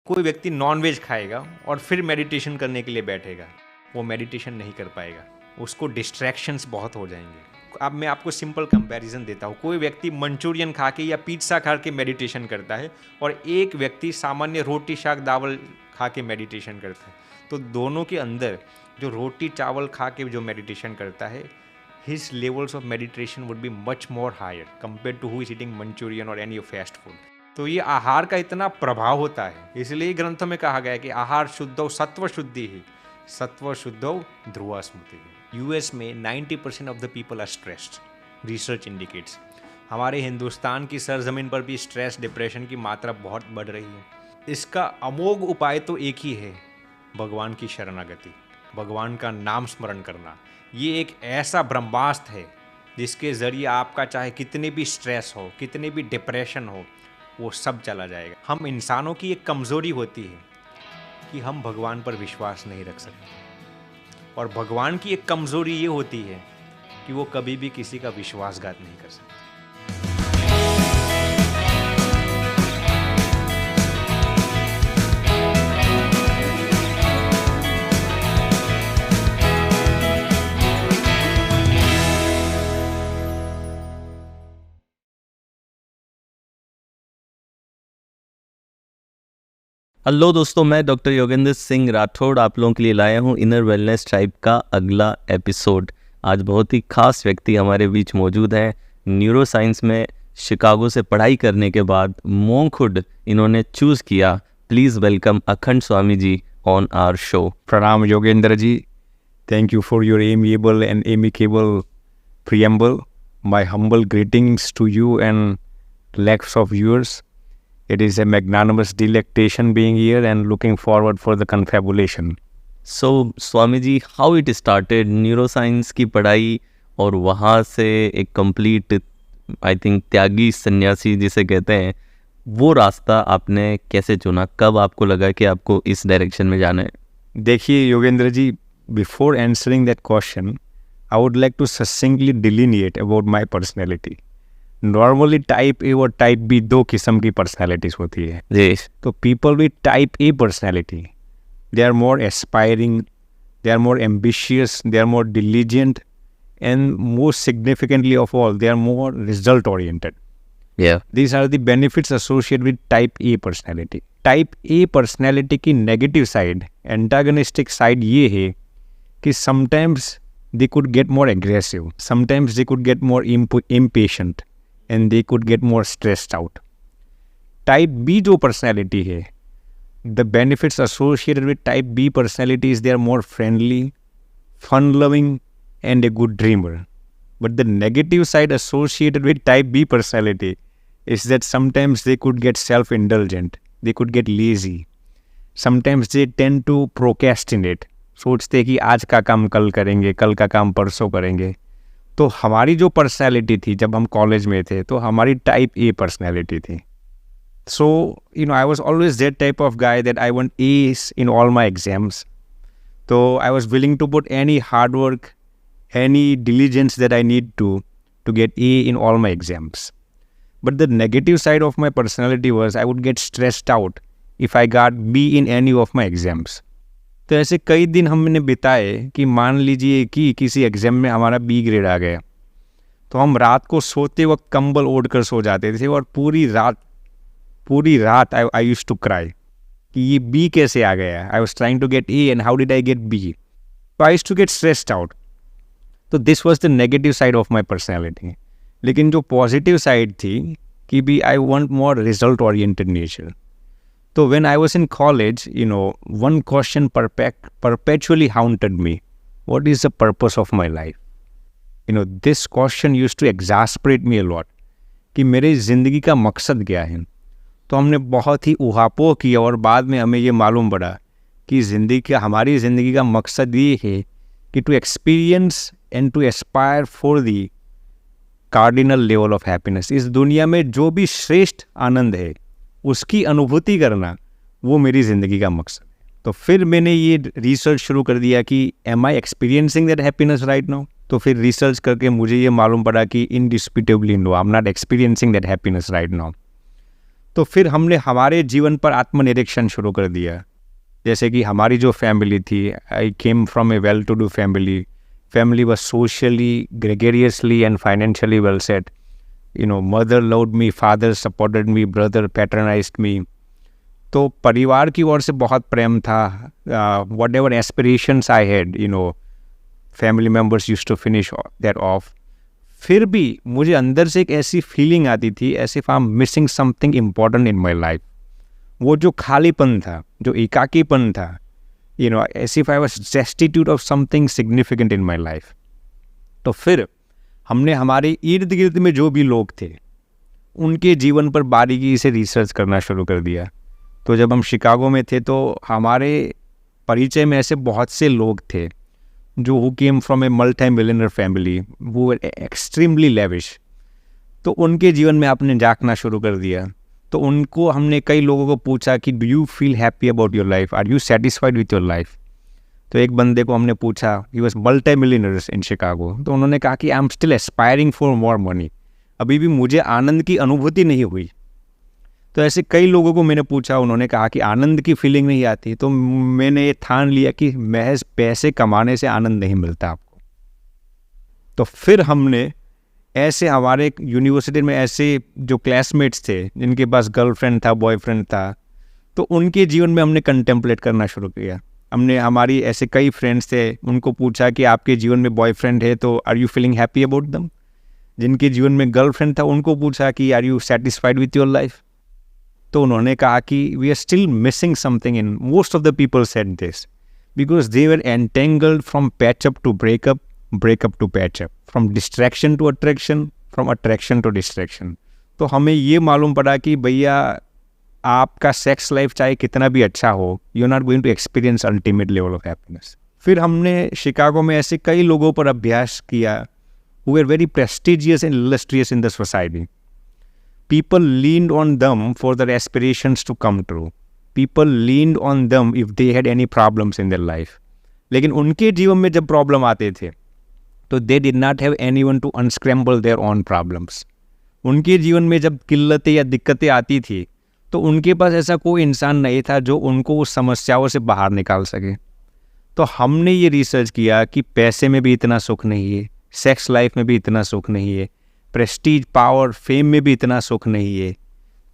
कोई व्यक्ति नॉनवेज खाएगा और फिर मेडिटेशन करने के लिए बैठेगा, वो मेडिटेशन नहीं कर पाएगा, उसको डिस्ट्रैक्शंस बहुत हो जाएंगे। अब मैं आपको सिंपल कंपैरिजन देता हूँ। कोई व्यक्ति मंचूरियन खा के या पिज्ज़ा खा के मेडिटेशन करता है और एक व्यक्ति सामान्य रोटी शाक दावल खा के मेडिटेशन करता है, तो दोनों के अंदर जो रोटी चावल खा के जो मेडिटेशन करता है, his levels of meditation would be much more higher compared to who is eating Manchurian or any fast food। तो ये आहार का इतना प्रभाव होता है, इसलिए ग्रंथों में कहा गया है कि आहार शुद्धौ सत्व शुद्धि ही सत्व शुद्धौ ध्रुवा स्मृति। यूएस में 90% of the people are stressed, research indicates. हमारे हिंदुस्तान की सरजमीन पर भी स्ट्रेस डिप्रेशन की मात्रा बहुत बढ़ रही है। इसका अमोघ उपाय तो एक ही है, भगवान की शरणागति, भगवान का नाम स्मरण करना। ये एक ऐसा ब्रह्मास्त्र है जिसके ज़रिए आपका चाहे कितने भी स्ट्रेस हो, कितने भी डिप्रेशन हो, वो सब चला जाएगा। हम इंसानों की एक कमज़ोरी होती है कि हम भगवान पर विश्वास नहीं रख सकते, और भगवान की एक कमज़ोरी ये होती है कि वो कभी भी किसी का विश्वासघात नहीं कर सकते। हेलो दोस्तों, मैं डॉक्टर योगेंद्र सिंह राठौड़ आप लोगों के लिए लाया हूँ इनर वेलनेस टाइप का अगला एपिसोड। आज बहुत ही खास व्यक्ति हमारे बीच मौजूद हैं। न्यूरो साइंस में शिकागो से पढ़ाई करने के बाद मोंकहुड इन्होंने चूज़ किया। Please welcome Akhand Swami ji on our show. Pranam Yogendra ji, thank you for your amiable and amicable preamble. My humble greetings to you and lakhs of viewers. It is a magnanimous delectation being here and looking forward for the confabulation. So Swami ji, how it started neuroscience की पढ़ाई, और वहाँ से एक complete I think त्यागी सन्यासी जिसे कहते हैं, वो रास्ता आपने कैसे चुना? कब आपको लगा कि आपको इस डायरेक्शन में जाना है? देखिए Yogendra ji, before answering that question, I would like to succinctly delineate about my personality. Normally type A और टाइप बी दो किस्म की पर्सनैलिटीज़ होती है जी। तो people with type A personality, they are more aspiring, they are more ambitious, they are more diligent, and most significantly of all they are more result oriented. These are the benefits associated with type A personality. Type A personality की negative side, antagonistic side ये है कि sometimes they could get more aggressive, sometimes they could get more impatient, and they could get more stressed out. Type B जो personality है, the benefits associated with type B personality is they are more friendly, fun-loving, and a good dreamer. But the negative side associated with type B personality is that sometimes they could get self-indulgent, they could get lazy, sometimes they tend to procrastinate, सोचते कि आज का काम कल करेंगे, कल का काम परसों करेंगे। तो हमारी जो पर्सनैलिटी थी जब हम कॉलेज में थे, तो हमारी टाइप ए पर्सनैलिटी थी। So I was always that type of guy that I want A's in all my exams. तो I was willing to put any hard work, any diligence that I need to get A in all my exams. But the negative side of my personality was I would get stressed out if I got B in any of my exams. तो ऐसे कई दिन हमने बिताए कि मान लीजिए कि किसी एग्ज़ाम में हमारा B ग्रेड आ गया, तो हम रात को सोते वक्त कंबल ओढ़ कर सो जाते थे और पूरी रात आई यूज्ड टू क्राई कि ये B कैसे आ गया। I was trying to get A and how did I get B। तो I used to get stressed out. तो this was the negative side of my personality. लेकिन जो पॉजिटिव साइड थी कि भी I want more result oriented nature. तो when I was in college, one question perpetually haunted me. What is the purpose of my life? This question used to exasperate me a lot कि मेरी ज़िंदगी का मकसद क्या है। तो हमने बहुत ही उहापोह किया और बाद में हमें ये मालूम पड़ा कि हमारी ज़िंदगी का मकसद ये है कि to experience and to aspire for the cardinal level of happiness. इस दुनिया में जो भी श्रेष्ठ आनंद है उसकी अनुभूति करना, वो मेरी ज़िंदगी का मकसद है। तो फिर मैंने ये रिसर्च शुरू कर दिया कि am I experiencing that happiness right now. तो फिर रिसर्च करके मुझे ये मालूम पड़ा कि indisputably no, I am not experiencing that happiness right now. तो फिर हमने हमारे जीवन पर आत्मनिरीक्षण शुरू कर दिया। जैसे कि हमारी जो फैमिली थी, I came from a well to do family, family was socially, gregariously and financially well set. Mother loved me, father supported me, brother patronised me. तो परिवार की ओर से बहुत प्रेम था। Whatever aspirations I had, family members used to finish that off. फिर भी मुझे अंदर से एक ऐसी फीलिंग आती थी, as if I am missing something important in my life. वो जो खालीपन था, जो एकाकीपन था, as if I was destitute of something significant in my life. तो फिर हमने हमारे इर्द गिर्द में जो भी लोग थे उनके जीवन पर बारीकी से रिसर्च करना शुरू कर दिया। तो जब हम शिकागो में थे तो हमारे परिचय में ऐसे बहुत से लोग थे जो who came from a multi millionaire family, वो वर एक्सट्रीमली लेविश। तो उनके जीवन में आपने झांकना शुरू कर दिया। तो उनको हमने कई लोगों को पूछा कि do you feel happy about your life, are you satisfied with your life. तो एक बंदे को हमने पूछा, he was multimillionaires in Chicago, तो उन्होंने कहा कि I am still aspiring for more money, अभी भी मुझे आनंद की अनुभूति नहीं हुई। तो ऐसे कई लोगों को मैंने पूछा, उन्होंने कहा कि आनंद की फीलिंग नहीं आती। तो मैंने ये ठान लिया कि महज पैसे कमाने से आनंद नहीं मिलता आपको। तो फिर हमने ऐसे हमारे यूनिवर्सिटी में ऐसे जो क्लासमेट्स थे जिनके पास गर्लफ्रेंड था, बॉयफ्रेंड था, तो उनके जीवन में हमने कंटेम्पलेट करना शुरू किया। हमने हमारी ऐसे कई फ्रेंड्स थे, उनको पूछा कि आपके जीवन में बॉयफ्रेंड है तो are you feeling happy about them. जिनके जीवन में गर्लफ्रेंड था उनको पूछा कि are you satisfied with your life. तो उन्होंने कहा कि we are still missing something in. Most of the people said this because they were entangled from patch up to breakup, breakup to patch up, from distraction to attraction, from attraction to distraction. तो हमें ये मालूम पड़ा कि भैया आपका sex life चाहे कितना भी अच्छा हो, you are not going to experience ultimate level of happiness. फिर हमने शिकागो में ऐसे कई लोगों पर अभ्यास किया who are very prestigious and illustrious in the society. People leaned on them for their aspirations to come true. People leaned on them if they had any problems in their life. लेकिन उनके जीवन में जब problem आते थे तो they did not have anyone to unscramble their own problems. उनके जीवन में जब किल्लतें या दिक्कतें आती थी तो उनके पास ऐसा कोई इंसान नहीं था जो उनको उस समस्याओं से बाहर निकाल सके। तो हमने ये रिसर्च किया कि पैसे में भी इतना सुख नहीं है, सेक्स लाइफ में भी इतना सुख नहीं है, प्रेस्टीज, पावर, फेम में भी इतना सुख नहीं है।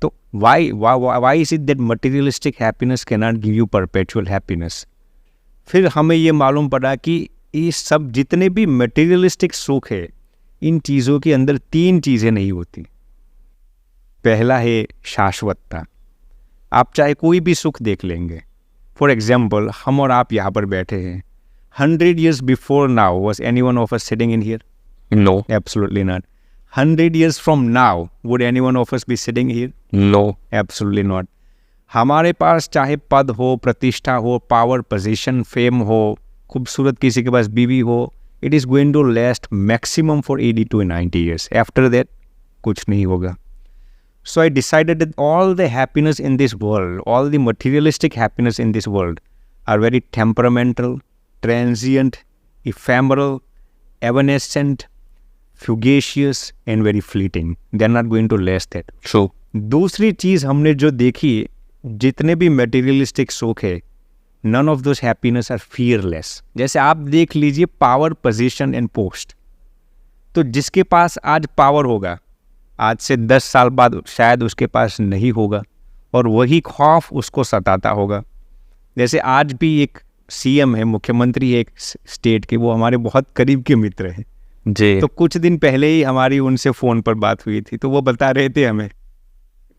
तो why is it that materialistic happiness can not give you perpetual happiness. फिर हमें ये मालूम पड़ा कि ये सब जितने भी मटेरियलिस्टिक सुख है, इन चीज़ों के अंदर तीन चीज़ें नहीं होती। पहला है शाश्वतता। आप चाहे कोई भी सुख देख लेंगे। फॉर एग्जाम्पल, हम और आप यहाँ पर बैठे हैं। 100 years before now, was anyone of us sitting in here? No. Absolutely not. 100 years from now, would anyone of us be sitting here? No. Absolutely not. हमारे पास चाहे पद हो, प्रतिष्ठा हो, पावर, पोजीशन, फेम हो, खूबसूरत किसी के पास बीवी हो, it is going to last maximum for 80 to 90 years. After that, कुछ नहीं होगा. So I decided that all the happiness in this world, all the materialistic happiness in this world are very temperamental, transient, ephemeral, evanescent, fugacious and very fleeting. They are not going to last that. True. दूसरी चीज़ हमने जो देखी, जितने भी materialistic सुख है, none of those happiness are fearless. जैसे आप देख लीजिए पावर, पोजीशन एंड पोस्ट। तो जिसके पास आज पावर होगा, आज से 10 साल बाद शायद उसके पास नहीं होगा और वही खौफ उसको सताता होगा। जैसे आज भी एक सीएम है, मुख्यमंत्री है एक स्टेट के, वो हमारे बहुत करीब के मित्र हैं जी। तो कुछ दिन पहले ही हमारी उनसे फ़ोन पर बात हुई थी, तो वो बता रहे थे, हमें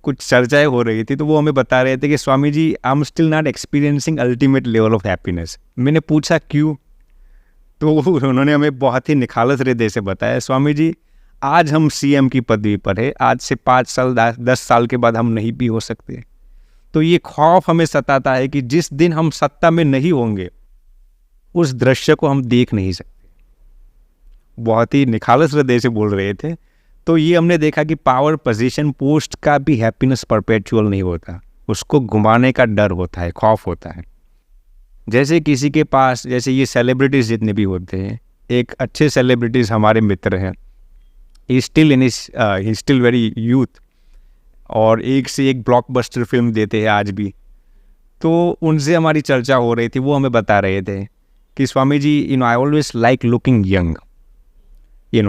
कुछ चर्चाएं हो रही थी, तो वो हमें बता रहे थे कि Swami ji, I am still not experiencing ultimate level of happiness. मैंने पूछा क्यों, तो उन्होंने हमें बहुत ही निखालस हृदय से बताया, स्वामी जी आज हम सीएम की पदवी पर है, आज से 5 साल 10 साल के बाद हम नहीं भी हो सकते। तो ये खौफ हमें सताता है कि जिस दिन हम सत्ता में नहीं होंगे उस दृश्य को हम देख नहीं सकते। बहुत ही निखालस हृदय से बोल रहे थे। तो ये हमने देखा कि पावर, पोजीशन, पोस्ट का भी हैप्पीनेस परपेचुअल नहीं होता, उसको घुमाने का डर होता है, खौफ होता है। जैसे किसी के पास, जैसे ये सेलिब्रिटीज़ जितने भी होते हैं, एक अच्छे सेलिब्रिटीज़ हमारे मित्र हैं, ही स्टिल वेरी यूथ, और एक से एक ब्लॉकबस्टर फिल्म देते हैं आज भी। तो उनसे हमारी चर्चा हो रही थी, वो हमें बता रहे थे कि Swami ji, I always like looking young, ये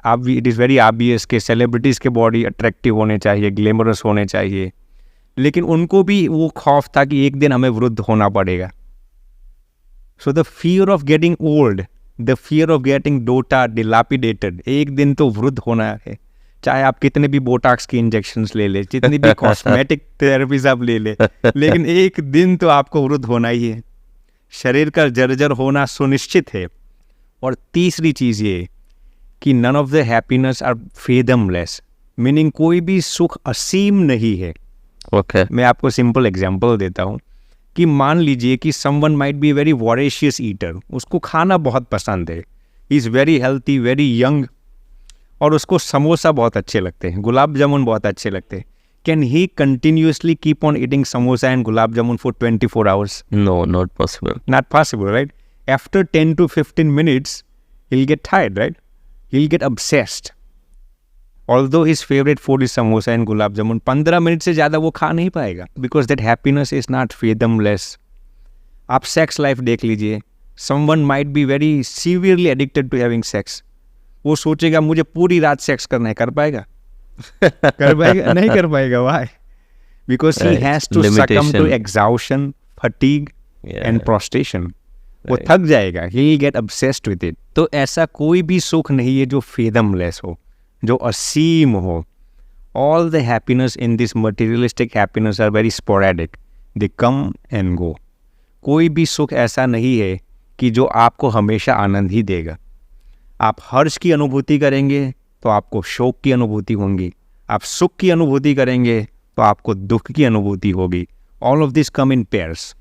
आप इट इज़ वेरी ऑब्वियस कि सेलिब्रिटीज़ के बॉडी अट्रैक्टिव होने चाहिए, ग्लैमरस होने चाहिए, लेकिन उनको भी वो खौफ था कि एक दिन हमें वृद्ध होना पड़ेगा। So the fear of getting old, the fear of getting डोटा डिलापिडेटेड, एक दिन तो वृद्ध होना है, चाहे आप कितने भी बोटॉक्स की इंजेक्शंस ले ले, जितनी भी कॉस्मेटिक थेरेपीज आप ले ले, लेकिन एक दिन तो आपको वृद्ध होना ही है, शरीर का जर्जर होना सुनिश्चित है। और तीसरी चीज़ ये कि none of the happiness are fathomless, meaning कोई भी सुख असीम नहीं है। ओके, मैं आपको सिंपल एग्जांपल देता हूँ कि मान लीजिए कि someone might be very voracious eater, उसको खाना बहुत पसंद है, he is very healthy, very young, और उसको समोसा बहुत अच्छे लगते हैं, गुलाब जामुन बहुत अच्छे लगते हैं। Can he continuously keep on eating samosa and gulab jamun for 24 hours? No, not possible. Not possible, right? After 10 to 15 minutes, he'll get tired, right? He'll get obsessed. Although his favorite food is samosa and gulab jamun, 15 minute से ज़्यादा वो खा नहीं पाएगा, because that happiness is not fathomless. आप sex life देख लीजिए, someone might be very severely addicted to having sex. वो सोचेगा मुझे पूरी रात सेक्स करना है, कर पाएगा? कर पाएगा? नहीं कर पाएगा। Why? Because he Right. has to succumb to Limitation. exhaustion, fatigue, Yeah. and prostration. वो Right. थक जाएगा, he will get obsessed with it. तो ऐसा कोई भी सुख नहीं है जो fathomless हो, जो असीम हो। All the happiness in this materialistic happiness are very sporadic. They come and go. कोई भी सुख ऐसा नहीं है कि जो आपको हमेशा आनंद ही देगा। आप हर्ष की अनुभूति करेंगे तो आपको शोक की अनुभूति होगी, आप सुख की अनुभूति करेंगे तो आपको दुख की अनुभूति होगी। All of this come in pairs.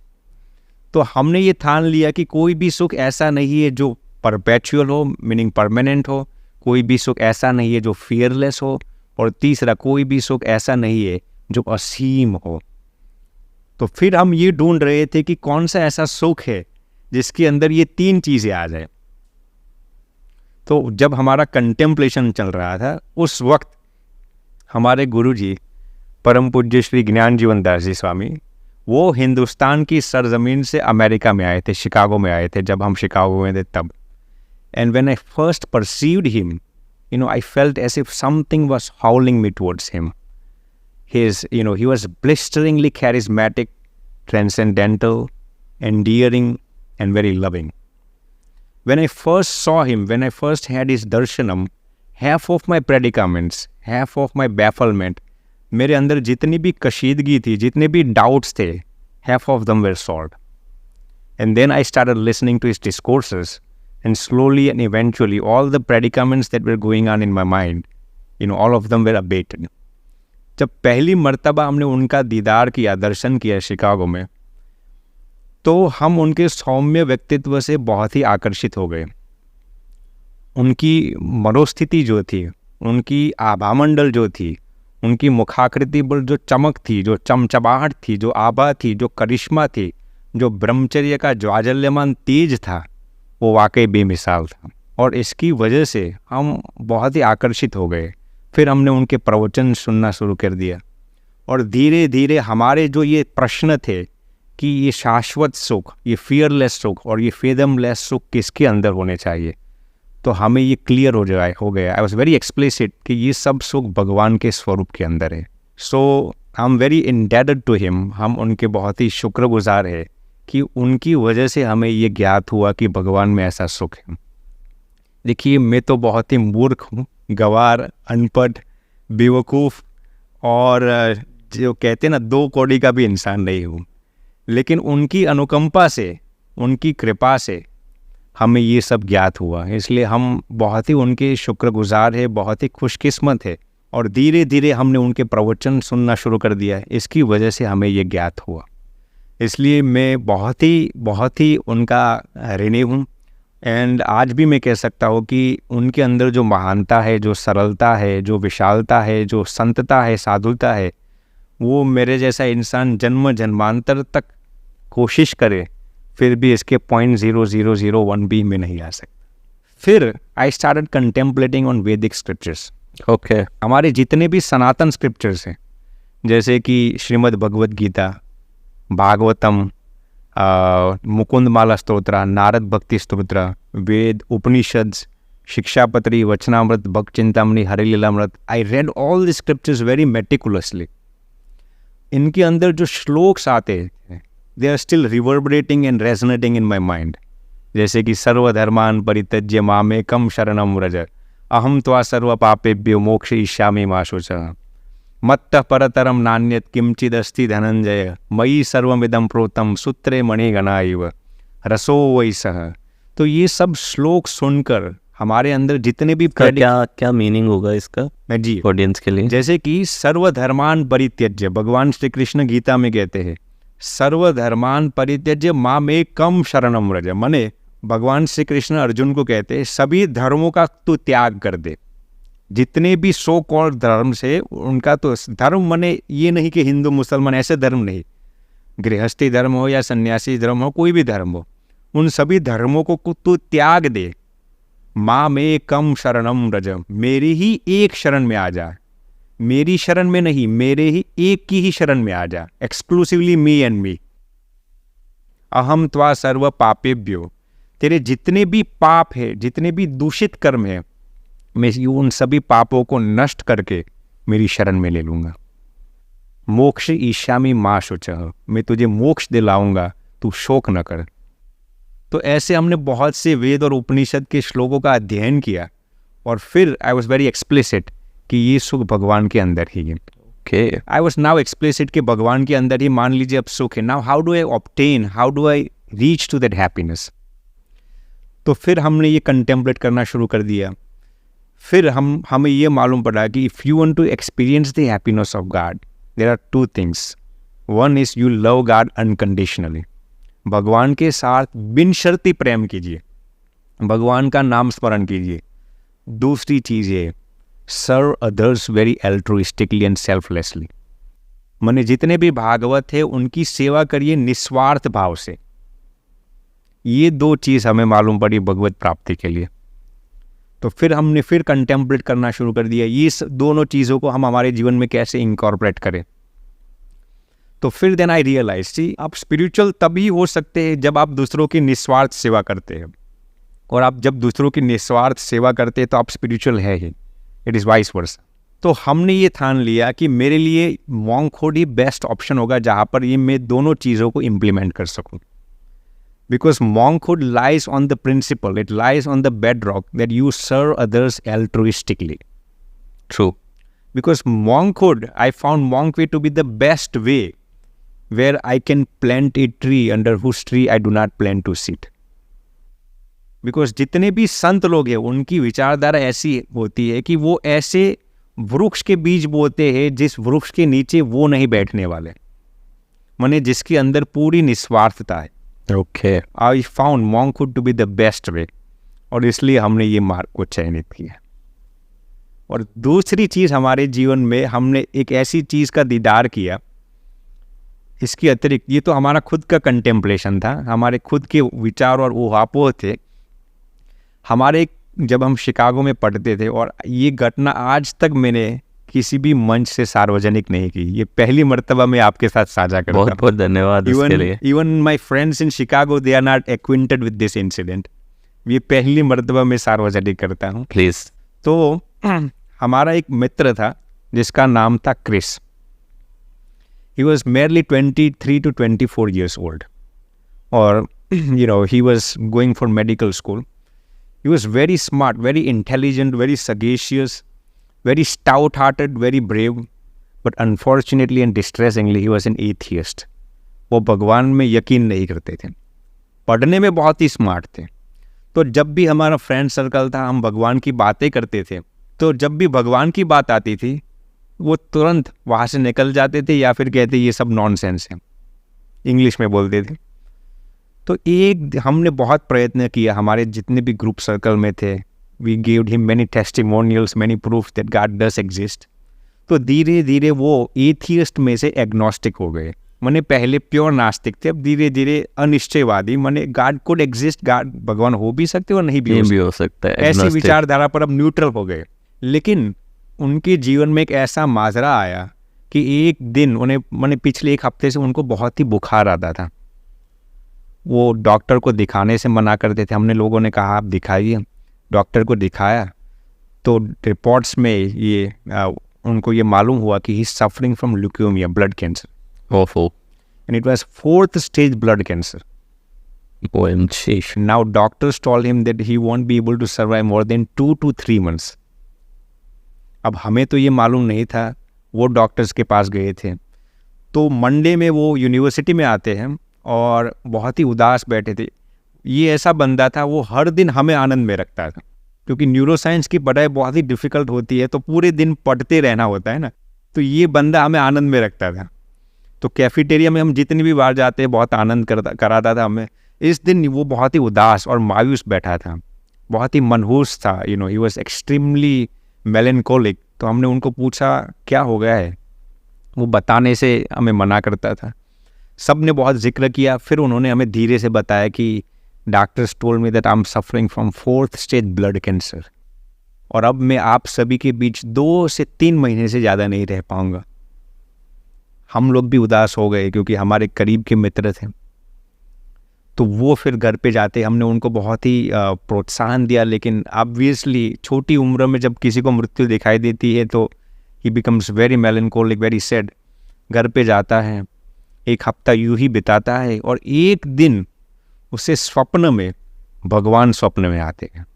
तो हमने ये ठान लिया कि कोई भी सुख ऐसा नहीं है जो परपेचुअल हो, मीनिंग परमानेंट हो, कोई भी सुख ऐसा नहीं है जो फियरलेस हो, और तीसरा कोई भी सुख ऐसा नहीं है जो असीम हो। तो फिर हम ये ढूंढ रहे थे कि कौन सा ऐसा सुख है जिसके अंदर ये तीन चीज़ें आ जाए। तो जब हमारा कंटेम्पलेशन चल रहा था, उस वक्त हमारे गुरुजी परम पूज्य श्री ज्ञान जीवन दास जी स्वामी, वो हिंदुस्तान की सरजमीन से अमेरिका में आए थे, शिकागो में आए थे, जब हम शिकागो में थे तब। And when I first perceived him, I felt as if something was howling me towards him. He was blisteringly charismatic, transcendental, endearing, and very loving. When I first saw him, when I first had his darshanam, half of my predicaments, half of my bafflement, मेरे अंदर जितनी भी कशीदगी थी, जितने भी doubts थे, half of them were solved. And then I started listening to his discourses, and slowly and eventually all the predicaments that were going on in my mind, all of them were abated. जब पहली मर्तबा हमने उनका दीदार किया, दर्शन किया Chicago में, तो हम उनके सौम्य व्यक्तित्व से बहुत ही आकर्षित हो गए। उनकी मनोस्थिति जो थी, उनकी आभामंडल जो थी, उनकी मुखाकृति पर जो चमक थी, जो चमचमाहट थी, जो आभा थी, जो करिश्मा थी, जो ब्रह्मचर्य का ज्वाजल्यमान तेज था, वो वाकई बेमिसाल था। और इसकी वजह से हम बहुत ही आकर्षित हो गए। फिर हमने उनके प्रवचन सुनना शुरू कर दिया, और धीरे धीरे हमारे जो ये प्रश्न थे कि ये शाश्वत सुख, ये फियरलेस सुख और ये फेदमलेस सुख किसके अंदर होने चाहिए, तो हमें ये क्लियर हो गया। आई वॉज वेरी एक्सप्लिसिट कि ये सब सुख भगवान के स्वरूप के अंदर है। So I am very indebted to him. हम उनके बहुत ही शुक्रगुजार है कि उनकी वजह से हमें ये ज्ञात हुआ कि भगवान में ऐसा सुख है। देखिए, मैं तो बहुत ही मूर्ख हूँ, गवार, अनपढ़, बेवकूफ़ और जो कहते हैं ना 2 कौड़ी का भी इंसान नहीं हूँ, लेकिन उनकी अनुकंपा से, उनकी कृपा से हमें ये सब ज्ञात हुआ। इसलिए हम बहुत ही उनके शुक्रगुजार है, बहुत ही खुशकिस्मत है, और धीरे धीरे हमने उनके प्रवचन सुनना शुरू कर दिया है। इसकी वजह से हमें ये ज्ञात हुआ। इसलिए मैं बहुत ही उनका ऋणी हूँ। एंड आज भी मैं कह सकता हूँ कि उनके अंदर जो महानता है, जो सरलता है, जो विशालता है, जो संतता है, साधुता है, वो मेरे जैसा इंसान जन्म जन्मांतर तक कोशिश करे फिर भी इसके 0.0001 भी में नहीं आ सकता। फिर आई स्टार्टेड कंटेम्पलेटिंग ऑन वैदिक स्क्रिप्चर्स। ओके। हमारे जितने भी सनातन स्क्रिप्चर्स हैं, जैसे कि श्रीमद् भगवद गीता, भागवतम, मुकुंदमाला स्तोत्र, नारद भक्ति स्तोत्र, वेद, उपनिषद, Shikshapatri, Vachanamrut, Bhakta Chintamani, Harililamrut, I read all the scriptures very meticulously. इनके अंदर जो श्लोक्स आते हैं, they are still reverberating and resonating in my mind. जैसे कि सर्वधर्मान परित्यज्य मामेकं शरणं व्रज, अहम त्वा सर्व पापेभ्यो मोक्षयिष्यामि मा शुचः, मत्तः परतरम नान्यत् किंचिदस्ति धनंजय, मयि सर्वमिदं प्रोतं सूत्रे मणिगणा इव रसो वै सः। तो ये सब श्लोक सुनकर हमारे अंदर जितने भी क्या मीनिंग होगा इसका जी ऑडियंस के लिए? जैसे कि सर्वधर्मान परित्यज्य, भगवान श्री कृष्ण गीता में कहते हैं सर्वधर्मान परित्यज्य मामेकं शरणं व्रज, माने भगवान श्री कृष्ण अर्जुन को कहते हैं सभी धर्मों का तू त्याग कर दे। जितने भी सो कॉल्ड धर्म से उनका तो धर्म माने ये नहीं कि हिंदू मुसलमान ऐसे धर्म नहीं, गृहस्थी धर्म हो या सन्यासी धर्म हो, कोई भी धर्म हो, उन सभी धर्मों को तू त्याग दे। मामेकं शरणं व्रज, मेरी ही एक शरण में आ जा, मेरी शरण में नहीं, मेरे ही एक की ही शरण में आ जा, एक्सक्लूसिवली मी एंड मी। अहम त्वा सर्व पापेभ्यो, तेरे जितने भी पाप है, जितने भी दूषित कर्म है, मैं उन सभी पापों को नष्ट करके मेरी शरण में ले लूंगा। मोक्ष ईशामी मा शुचः, मैं तुझे मोक्ष दिलाऊंगा, तू शोक न कर। तो ऐसे हमने बहुत से वेद और उपनिषद के श्लोकों का अध्ययन किया और फिर आई वॉज वेरी एक्सप्लिसिट कि ये सुख भगवान के अंदर ही है। Okay, I was now explicit कि भगवान के अंदर ही मान लीजिए अब सुख है। Now how do I obtain, how do I reach to that happiness? तो फिर हमने ये कंटेम्पलेट करना शुरू कर दिया। फिर हमें ये मालूम पड़ा कि if you want to experience the happiness of God, there are two things. One is you love God unconditionally, भगवान के साथ बिन शर्ती प्रेम कीजिए, भगवान का नाम स्मरण कीजिए। दूसरी चीज़ है serve others very altruistically and selflessly, माने जितने भी भागवत है उनकी सेवा करिए निस्वार्थ भाव से। ये दो चीज़ हमें मालूम पड़ी भगवत प्राप्ति के लिए। तो फिर हमने फिर कंटेम्पलेट करना शुरू कर दिया, ये दोनों चीज़ों को हम हमारे जीवन में कैसे इंकॉर्पोरेट करें। तो फिर देन आई रियलाइज कि आप स्पिरिचुअल तभी हो सकते हैं जब आप दूसरों की निस्वार्थ सेवा करते हैं, और आप जब दूसरों की निस्वार्थ सेवा करते हैं तो आप स्पिरिचुअल है ही। It is vice versa. तो हमने ये ठान लिया कि मेरे लिए मॉन्कहुड ही बेस्ट ऑप्शन होगा जहाँ पर ये मैं दोनों चीज़ों को इम्प्लीमेंट कर सकूँ। Because monkhood lies on the principle, it lies on the bedrock that you serve others altruistically. True, because monkhood, I found monk way to be the best way where I can plant a tree under whose tree I do not plan to sit. Because जितने भी संत लोग हैं उनकी विचारधारा ऐसी होती है कि वो ऐसे वृक्ष के बीज बोते हैं जिस वृक्ष के नीचे वो नहीं बैठने वाले, माने जिसके अंदर पूरी निस्वार्थता है। Okay, I found monkhood to be the best way, और इसलिए हमने ये मार्ग को चयनित किया। और दूसरी चीज़ हमारे जीवन में हमने एक ऐसी चीज़ का दीदार किया, इसके अतिरिक्त ये तो हमारा खुद का कंटेम्पलेशन था, हमारे खुद के विचार और ऊहापोह थे हमारे, जब हम शिकागो में पढ़ते थे। और ये घटना आज तक मैंने किसी भी मंच से सार्वजनिक नहीं की, ये पहली मर्तबा मैं आपके साथ साझा करता हूँ। बहुत बहुत धन्यवाद इसके लिए। Even my friends in Chicago they are not acquainted with this incident. ये पहली मर्तबा मैं सार्वजनिक करता हूँ। प्लीज। तो हमारा एक मित्र था जिसका नाम था Chris. He was merely 23 to 24 years old, or he was going for medical school. He was very smart, very intelligent, very sagacious, very stout-hearted, very brave, but unfortunately and distressingly he was an atheist. वो भगवान में यकीन नहीं करते थे, पढ़ने में बहुत ही स्मार्ट थे। तो जब भी हमारा फ्रेंड सर्कल था, हम भगवान की बातें करते थे, तो जब भी भगवान की बात आती थी वो तुरंत वहाँ से निकल जाते थे या फिर कहते ये सब नॉनसेंस है, इंग्लिश में बोलते थे। तो एक हमने बहुत प्रयत्न किया, हमारे जितने भी ग्रुप सर्कल में थे, we give him many testimonials, many proof that God does exist. तो धीरे धीरे वो एथियस्ट में से एग्नोस्टिक हो गए, माने पहले प्योर नास्तिक थे, अब धीरे धीरे अनिश्चयवादी, माने गॉड कुड एग्जिस्ट, गॉड भगवान हो भी सकते और नहीं भी हो सकता है, ऐसी विचारधारा पर अब न्यूट्रल हो गए। लेकिन उनके जीवन में एक ऐसा माजरा आया कि एक दिन उन्हें, मैंने पिछले 1 हफ्ते से उनको बहुत ही बुखार आता था। वो डॉक्टर को दिखाने से मना करते थे। हमने लोगों ने कहा आप दिखाइए, डॉक्टर को दिखाया तो रिपोर्ट्स में ये उनको ये मालूम हुआ कि he suffering from leukaemia, blood cancer. ओहो, and it was 4th stage blood cancer. OMG. Now doctors told him that he won't be able to survive more than 2 to 3 months. अब हमें तो ये मालूम नहीं था, वो डॉक्टर्स के पास गए थे। तो मंडे में वो यूनिवर्सिटी में आते हैं और बहुत ही उदास बैठे थे। ये ऐसा बंदा था, वो हर दिन हमें आनंद में रखता था, क्योंकि न्यूरोसाइंस की पढ़ाई बहुत ही डिफ़िकल्ट होती है, तो पूरे दिन पढ़ते रहना होता है ना। तो ये बंदा हमें आनंद में रखता था। तो कैफेटेरिया में हम जितनी भी बार जाते हैं बहुत आनंद कराता था हमें। इस दिन वो बहुत ही उदास और मायूस बैठा था, बहुत ही मनहूस था। He was extremely melancholic. तो हमने उनको पूछा क्या हो गया है, वो बताने से हमें मना करता था। सब ने बहुत जिक्र किया, फिर उन्होंने हमें धीरे से बताया कि doctors told me that I am suffering from 4th stage blood cancer, और अब मैं आप सभी के बीच 2 से 3 महीने से ज़्यादा नहीं रह पाऊँगा। हम लोग भी उदास हो गए क्योंकि हमारे करीब के मित्र थे। तो वो फिर घर पे जाते, हमने उनको बहुत ही प्रोत्साहन दिया, लेकिन ऑब्वियसली छोटी उम्र में जब किसी को मृत्यु दिखाई देती है तो ही becomes very melancholic, very sad. घर पे जाता है, 1 हफ्ता यूं ही बिताता है, और एक दिन उसे स्वप्न में भगवान स्वप्न में आते हैं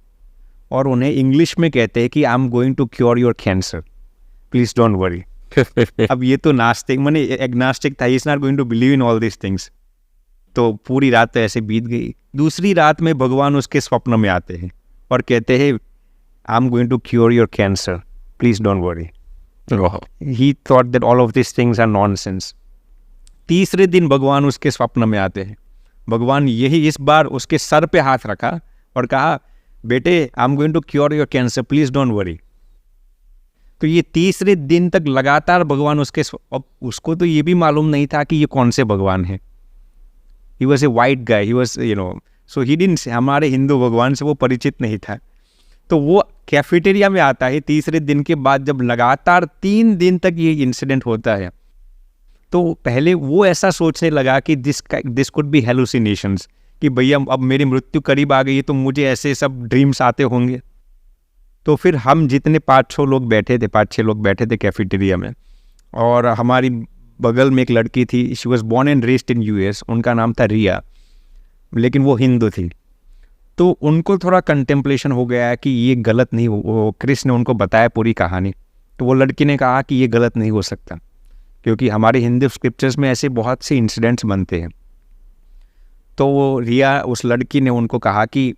और उन्हें इंग्लिश में कहते हैं कि I am going to cure your cancer, please don't worry. अब ये तो नास्तिक, मैंने एग्नास्टिक था, he is not going to believe in all this things. तो पूरी रात तो ऐसे बीत गई। दूसरी रात में भगवान उसके स्वप्न में आते हैं और कहते हैं I am going to cure your cancer, please don't worry. He thought that all of this things are nonsense. तीसरे दिन भगवान उसके स्वप्न में आते हैं। भगवान यही इस बार उसके सर पे हाथ रखा और कहा बेटे I am going to cure your cancer, please don't worry. तो ये तीसरे दिन तक लगातार भगवान अब उसको तो ये भी मालूम नहीं था कि ये कौन से भगवान है। He was a white guy, he was so he didn't, हमारे हिंदू भगवान से वो परिचित नहीं था। तो वो कैफेटेरिया में आता है तीसरे दिन के बाद, जब लगातार 3 दिन तक ये इंसिडेंट होता है। तो पहले वो ऐसा सोचने लगा कि दिस कुड बी हेलुसिनेशंस, कि भैया अब मेरी मृत्यु करीब आ गई है तो मुझे ऐसे सब ड्रीम्स आते होंगे। तो फिर हम जितने 5-6 लोग बैठे थे, 5-6 लोग बैठे थे कैफेटेरिया में, और हमारी बगल में एक लड़की थी, she was born and raised in US, उनका नाम था रिया, लेकिन वो हिंदू थी। तो उनको थोड़ा कंटेम्पलेशन हो गया कि ये गलत नहीं, वो क्रिस ने उनको बताया पूरी कहानी। तो वो लड़की ने कहा कि ये गलत नहीं हो सकता, क्योंकि हमारे हिंदू स्क्रिप्चर्स में ऐसे बहुत से इंसिडेंट्स बनते हैं। तो वो रिया, उस लड़की ने उनको कहा कि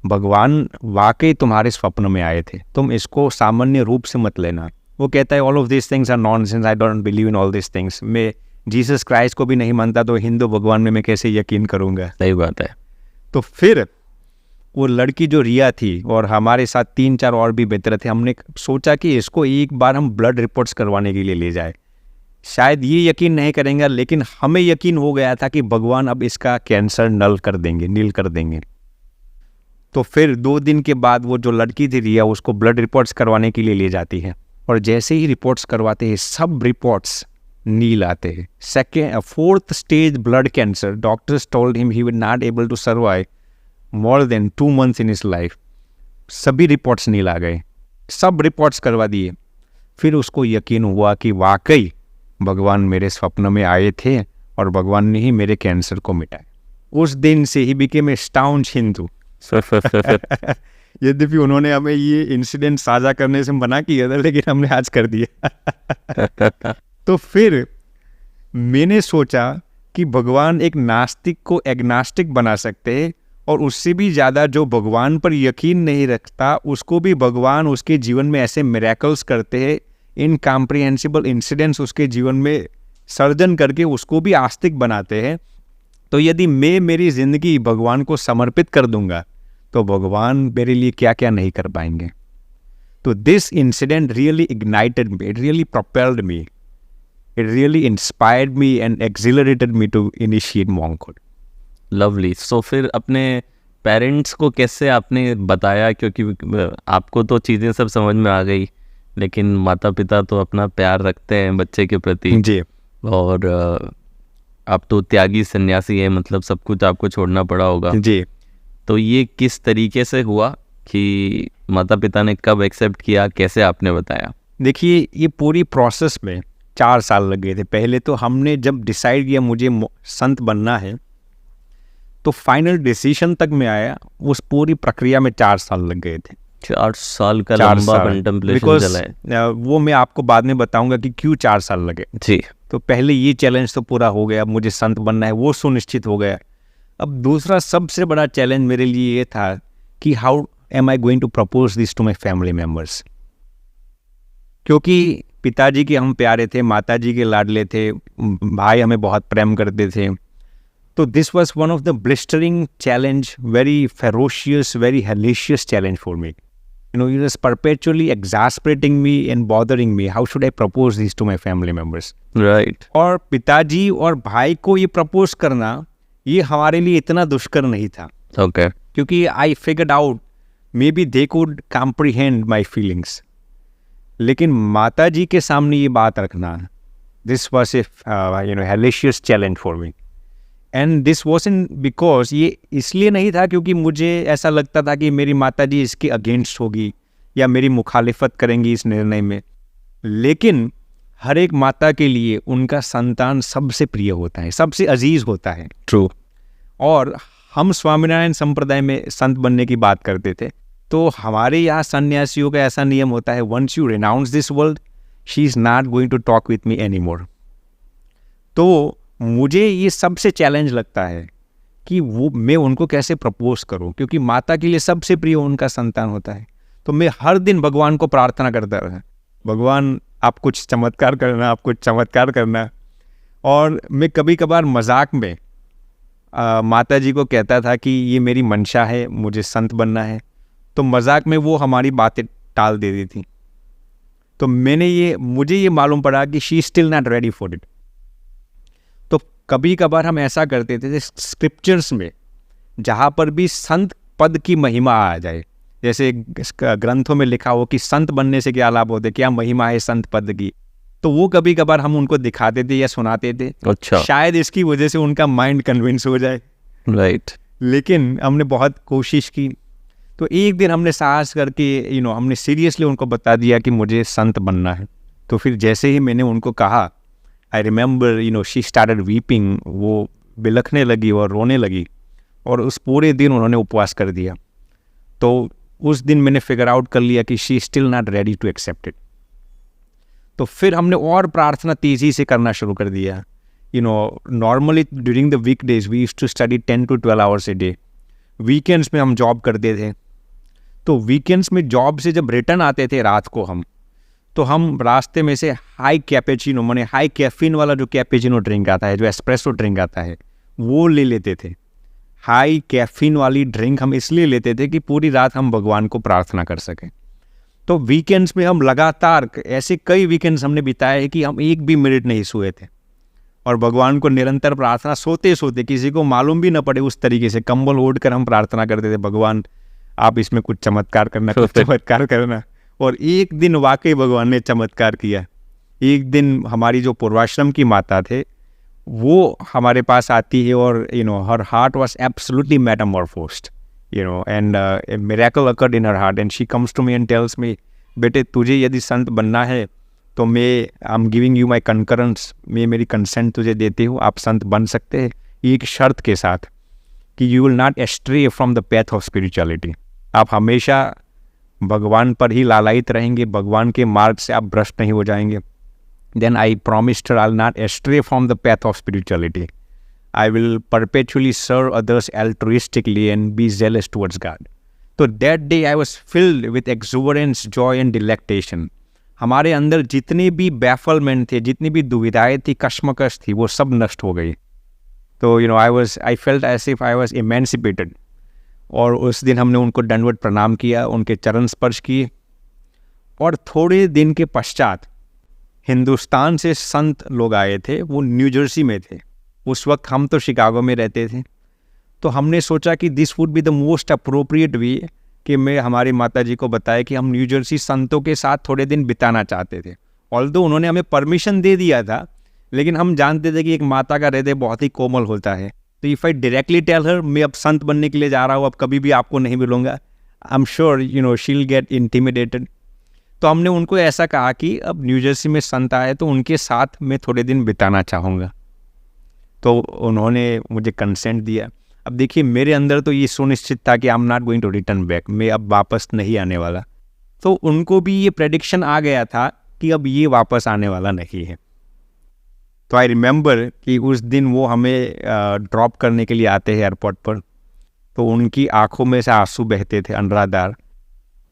भगवान वाकई तुम्हारे स्वप्न में आए थे, तुम इसको सामान्य रूप से मत लेना। वो कहता है all of this things are nonsense, I don't believe in all this things. मैं जीसस क्राइस्ट को भी नहीं मानता, तो हिंदू भगवान में मैं कैसे यकीन करूँगा। सही बात है। तो फिर वो लड़की जो रिया थी और हमारे साथ 3-4 और भी मित्र थे, हमने सोचा कि इसको एक बार हम ब्लड रिपोर्ट्स करवाने के लिए ले जाए। शायद ये यकीन नहीं करेंगे, लेकिन हमें यकीन हो गया था कि भगवान अब इसका कैंसर नील कर देंगे। तो फिर 2 दिन के बाद वो जो लड़की थी रिया, उसको ब्लड रिपोर्ट्स करवाने के लिए ले जाती है, और जैसे ही रिपोर्ट्स करवाते हैं सब रिपोर्ट्स नील आते हैं। 4th stage blood cancer, doctors told him he will not able to survive more than 2 months in his life. सभी रिपोर्ट्स नील आ गए, सब रिपोर्ट्स करवा दिए। फिर उसको यकीन हुआ कि वाकई भगवान मेरे स्वप्न में आए थे और भगवान ने ही मेरे कैंसर को मिटाया। उस दिन से ही बिकेम ए स्टाउंच हिंदू। यद्यपि उन्होंने हमें ये इंसिडेंट साझा करने से मना किया था, लेकिन हमने आज कर दिया। तो फिर मैंने सोचा कि भगवान एक नास्तिक को एग्नास्टिक बना सकते हैं, और उससे भी ज़्यादा जो भगवान पर यकीन नहीं रखता उसको भी भगवान उसके जीवन में ऐसे मिरेकल्स करते हैं, इनकॉम्प्रिहेंसिबल इंसिडेंट्स उसके जीवन में सर्जन करके उसको भी आस्तिक बनाते हैं। तो यदि मैं मेरी ज़िंदगी भगवान को समर्पित कर दूंगा तो भगवान मेरे लिए क्या क्या नहीं कर पाएंगे। तो this incident really ignited me, it really propelled me, it really inspired me and accelerated me to initiate monkhood. Lovely. So फिर अपने पेरेंट्स को कैसे आपने बताया, क्योंकि आपको तो चीज़ें सब समझ में आ गई, लेकिन माता पिता तो अपना प्यार रखते हैं बच्चे के प्रति, जी और आप तो त्यागी सन्यासी हैं, मतलब सब कुछ आपको छोड़ना पड़ा होगा। जी। तो ये किस तरीके से हुआ कि माता पिता ने कब एक्सेप्ट किया, कैसे आपने बताया? देखिए, ये पूरी प्रोसेस में 4 साल लग गए थे। पहले तो हमने जब डिसाइड किया मुझे संत बनना है, तो फाइनल डिसीजन तक में आया, उस पूरी प्रक्रिया में 4 साल लग गए थे। 4 साल का 4 लंबा साल कंटेम्पलेशन Because, चला है। वो मैं आपको बाद में बताऊंगा कि क्यों 4 साल लगे। जी। तो पहले ये चैलेंज तो पूरा हो गया, मुझे संत बनना है वो सुनिश्चित हो गया। अब दूसरा सबसे बड़ा चैलेंज मेरे लिए ये था कि how am I going to propose this to my family members, क्योंकि पिताजी के हम प्यारे थे, माताजी के लाडले थे, भाई हमें बहुत प्रेम करते थे। तो this was one of the blistering challenge, very ferocious, very hellacious challenge for me. You know, it was perpetually exasperating me and bothering me. How should I propose this to my family members? Right. और पिताजी और भाई को ये propose करना, ये हमारे लिए इतना दुष्कर नहीं था, ओके। क्योंकि I figured out maybe they could comprehend my feelings. लेकिन माता जी के सामने ये बात रखना, this was a hellacious challenge for me. And this was in because, ये इसलिए नहीं था क्योंकि मुझे ऐसा लगता था कि मेरी माता जी इसके अगेंस्ट होगी या मेरी मुखालिफत करेंगी इस निर्णय में, लेकिन हर एक माता के लिए उनका संतान सबसे प्रिय होता है, सबसे अजीज होता है। ट्रू। और हम स्वामीनारायण संप्रदाय में संत बनने की बात करते थे, तो हमारे यहाँ सन्यासियों का ऐसा नियम होता है, once you renounce this world she is not going to talk with me any more. तो मुझे ये सबसे चैलेंज लगता है कि वो मैं उनको कैसे प्रपोज करूं, क्योंकि माता के लिए सबसे प्रिय उनका संतान होता है। तो मैं हर दिन भगवान को प्रार्थना करता रहा, भगवान आप कुछ चमत्कार करना, आप कुछ चमत्कार करना। और मैं कभी कभार मजाक में माता जी को कहता था कि ये मेरी मंशा है, मुझे संत बनना है, तो मजाक में वो हमारी बातें टाल देती थी। तो मुझे ये मालूम पड़ा कि she still not ready for it. तो कभी कभार हम ऐसा करते थे स्क्रिप्चर्स में, जहाँ पर भी संत पद की महिमा आ जाए, जैसे ग्रंथों में लिखा हो कि संत बनने से क्या लाभ होते, क्या महिमा है संत पद की, तो वो कभी कभार हम उनको दिखाते थे या सुनाते थे। अच्छा। शायद इसकी वजह से उनका माइंड कन्विंस हो जाए। राइट। लेकिन हमने बहुत कोशिश की। तो एक दिन हमने साहस करके हमने सीरियसली उनको बता दिया कि मुझे संत बनना है। तो फिर जैसे ही मैंने उनको कहा, I remember she started weeping, वो बिलखने लगी और रोने लगी, और उस पूरे दिन उन्होंने उपवास कर दिया। तो उस दिन मैंने फिगर आउट कर लिया कि she still not ready to accept it. तो फिर हमने और प्रार्थना तेज़ी से करना शुरू कर दिया। Normally during the week days we used to study 10 to 12 hours a day. Weekends में हम जॉब करते थे, तो वीकेंड्स में जॉब से जब रिटर्न आते थे रात को तो हम रास्ते में से हाई कैपेचिनो, माने हाई कैफीन वाला जो कैपेचिनो ड्रिंक आता है, जो एस्प्रेसो ड्रिंक आता है, वो ले लेते थे। हाई कैफीन वाली ड्रिंक हम इसलिए लेते थे कि पूरी रात हम भगवान को प्रार्थना कर सकें। तो वीकेंड्स में हम लगातार ऐसे कई वीकेंड्स हमने बिताए कि हम एक भी मिनट नहीं सोए थे, और भगवान को निरंतर प्रार्थना, सोते सोते, किसी को मालूम भी न पड़े, उस तरीके से कंबल ओढ़ कर हम प्रार्थना करते थे, भगवान आप इसमें कुछ चमत्कार करना, कुछ चमत्कार करना। और एक दिन वाकई भगवान ने चमत्कार किया। एक दिन हमारी जो पूर्वाश्रम की माता थे वो हमारे पास आती है, और her heart was absolutely metamorphosed, and a miracle occurred in her heart, and she comes to me and tells me, बेटे तुझे यदि संत बनना है तो मैं I am giving you my concurrence, मैं मेरी कंसेंट तुझे देती हूँ, आप संत बन सकते हैं, एक शर्त के साथ कि you will not astray from the path of spirituality. आप हमेशा भगवान पर ही लालायित रहेंगे, भगवान के मार्ग से आप भ्रष्ट नहीं हो जाएंगे। Then I promised her I will not astray from the path of spirituality, I will perpetually serve others altruistically and be zealous towards God। तो that day I was filled with exuberance, joy and delectation. हमारे अंदर जितने भी बैफलमेंट थे, जितनी भी दुविधाएं थी, कश्मकश थी, वो सब नष्ट हो गई। तो I felt as if I was emancipated. और उस दिन हमने उनको दंडवत प्रणाम किया, उनके चरण स्पर्श किए, और थोड़े दिन के पश्चात हिंदुस्तान से संत लोग आए थे, वो न्यू जर्सी में थे। उस वक्त हम तो शिकागो में रहते थे। तो हमने सोचा कि this would be the most appropriate way कि मैं हमारी माता जी को बताया कि हम न्यू जर्सी संतों के साथ थोड़े दिन बिताना चाहते थे। ऑल्दो उन्होंने हमें परमिशन दे दिया था, लेकिन हम जानते थे कि एक माता का हृदय बहुत ही कोमल होता है। तो if I directly tell her मैं अब संत बनने के लिए जा रहा हूँ, अब कभी भी आपको नहीं मिलूंगा, I am sure she will get intimidated. तो हमने उनको ऐसा कहा कि अब न्यू जर्सी में संत आए तो उनके साथ मैं थोड़े दिन बिताना चाहूँगा। तो उन्होंने मुझे कंसेंट दिया। अब देखिए मेरे अंदर तो ये सुनिश्चित था कि I am not going to return back, मैं अब वापस नहीं आने वाला। तो उनको भी ये प्रेडिक्शन आ गया था कि अब ये वापस आने वाला नहीं है। तो आई रिमेंबर कि उस दिन वो हमें ड्रॉप करने के लिए आते हैं एयरपोर्ट पर, तो उनकी आंखों में से आंसू बहते थे अनराधार,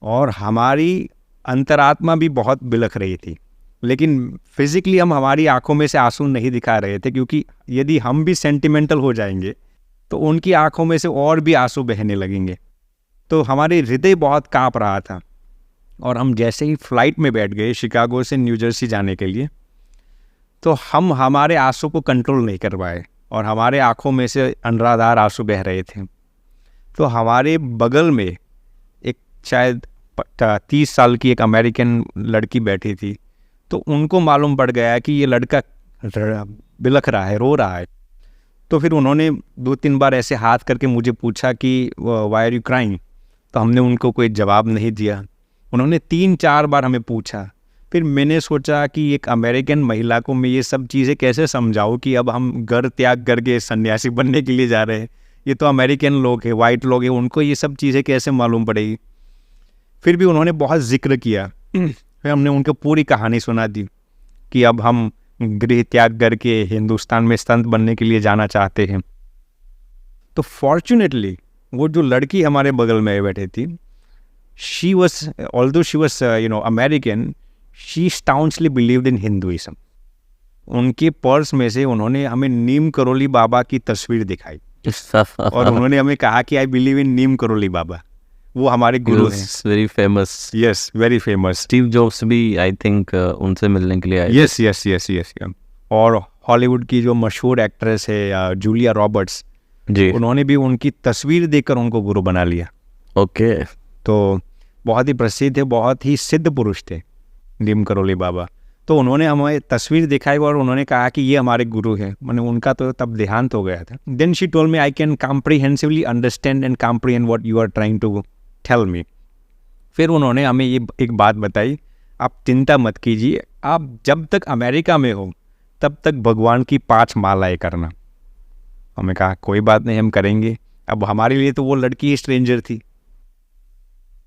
और हमारी अंतरात्मा भी बहुत बिलख रही थी, लेकिन फिजिकली हम हमारी आंखों में से आंसू नहीं दिखा रहे थे, क्योंकि यदि हम भी सेंटिमेंटल हो जाएंगे तो उनकी आंखों में से और भी आंसू बहने लगेंगे। तो हमारे हृदय बहुत कांप रहा था, और हम जैसे ही फ्लाइट में बैठ गए शिकागो से न्यू जर्सी जाने के लिए, तो हम हमारे आंसू को कंट्रोल नहीं कर पाए और हमारे आंखों में से अनराधार आंसू बह रहे थे। तो हमारे बगल में एक शायद 30 साल की एक अमेरिकन लड़की बैठी थी, तो उनको मालूम पड़ गया कि ये लड़का बिलख रहा है, रो रहा है। तो फिर उन्होंने 2-3 बार ऐसे हाथ करके मुझे पूछा कि वाई आर यू क्राइंग। तो हमने उनको कोई जवाब नहीं दिया। उन्होंने 3-4 बार हमें पूछा। फिर मैंने सोचा कि एक अमेरिकन महिला को मैं ये सब चीज़ें कैसे समझाऊँ कि अब हम घर त्याग करके सन्यासी बनने के लिए जा रहे हैं। ये तो अमेरिकन लोग हैं, वाइट लोग हैं, उनको ये सब चीज़ें कैसे मालूम पड़ेगी। फिर भी उन्होंने बहुत जिक्र किया। फिर हमने उनको पूरी कहानी सुना दी कि अब हम गृह त्याग करके हिंदुस्तान में संत बनने के लिए जाना चाहते हैं। तो फॉर्चुनेटली वो जो लड़की हमारे बगल में बैठी थी, she was although she was American, she staunchly believed in Hinduism. उनके पर्स में से उन्होंने हमें नीम करोली बाबा की तस्वीर दिखाई और उन्होंने हमें कहा कि I believe in Neem Karoli Baba, वो हमारे गुरु हैं। Very famous. Yes, very famous. Steve jobs भी आई थिंक उनसे मिलने के लिए आए। Yes yes yes yes. और हॉलीवुड की जो मशहूर एक्ट्रेस है जूलिया रॉबर्ट्स जी, उन्होंने भी उनकी तस्वीर देखकर उनको गुरु बना लिया। ओके। तो बहुत ही प्रसिद्ध है, बहुत ही सिद्ध पुरुष थे नीम करोली बाबा। तो उन्होंने हमें तस्वीर दिखाई और उन्होंने कहा कि ये हमारे गुरु हैं। मैंने उनका तो तब देहांत हो गया था। Then she told me I can comprehensively understand and comprehend what you are trying to tell me. फिर उन्होंने हमें ये एक बात बताई, आप चिंता मत कीजिए, आप जब तक अमेरिका में हो तब तक भगवान की 5 मालाएं करना। हमें कहा कोई बात नहीं, हम करेंगे। अब हमारे लिए तो वो लड़की स्ट्रेंजर थी।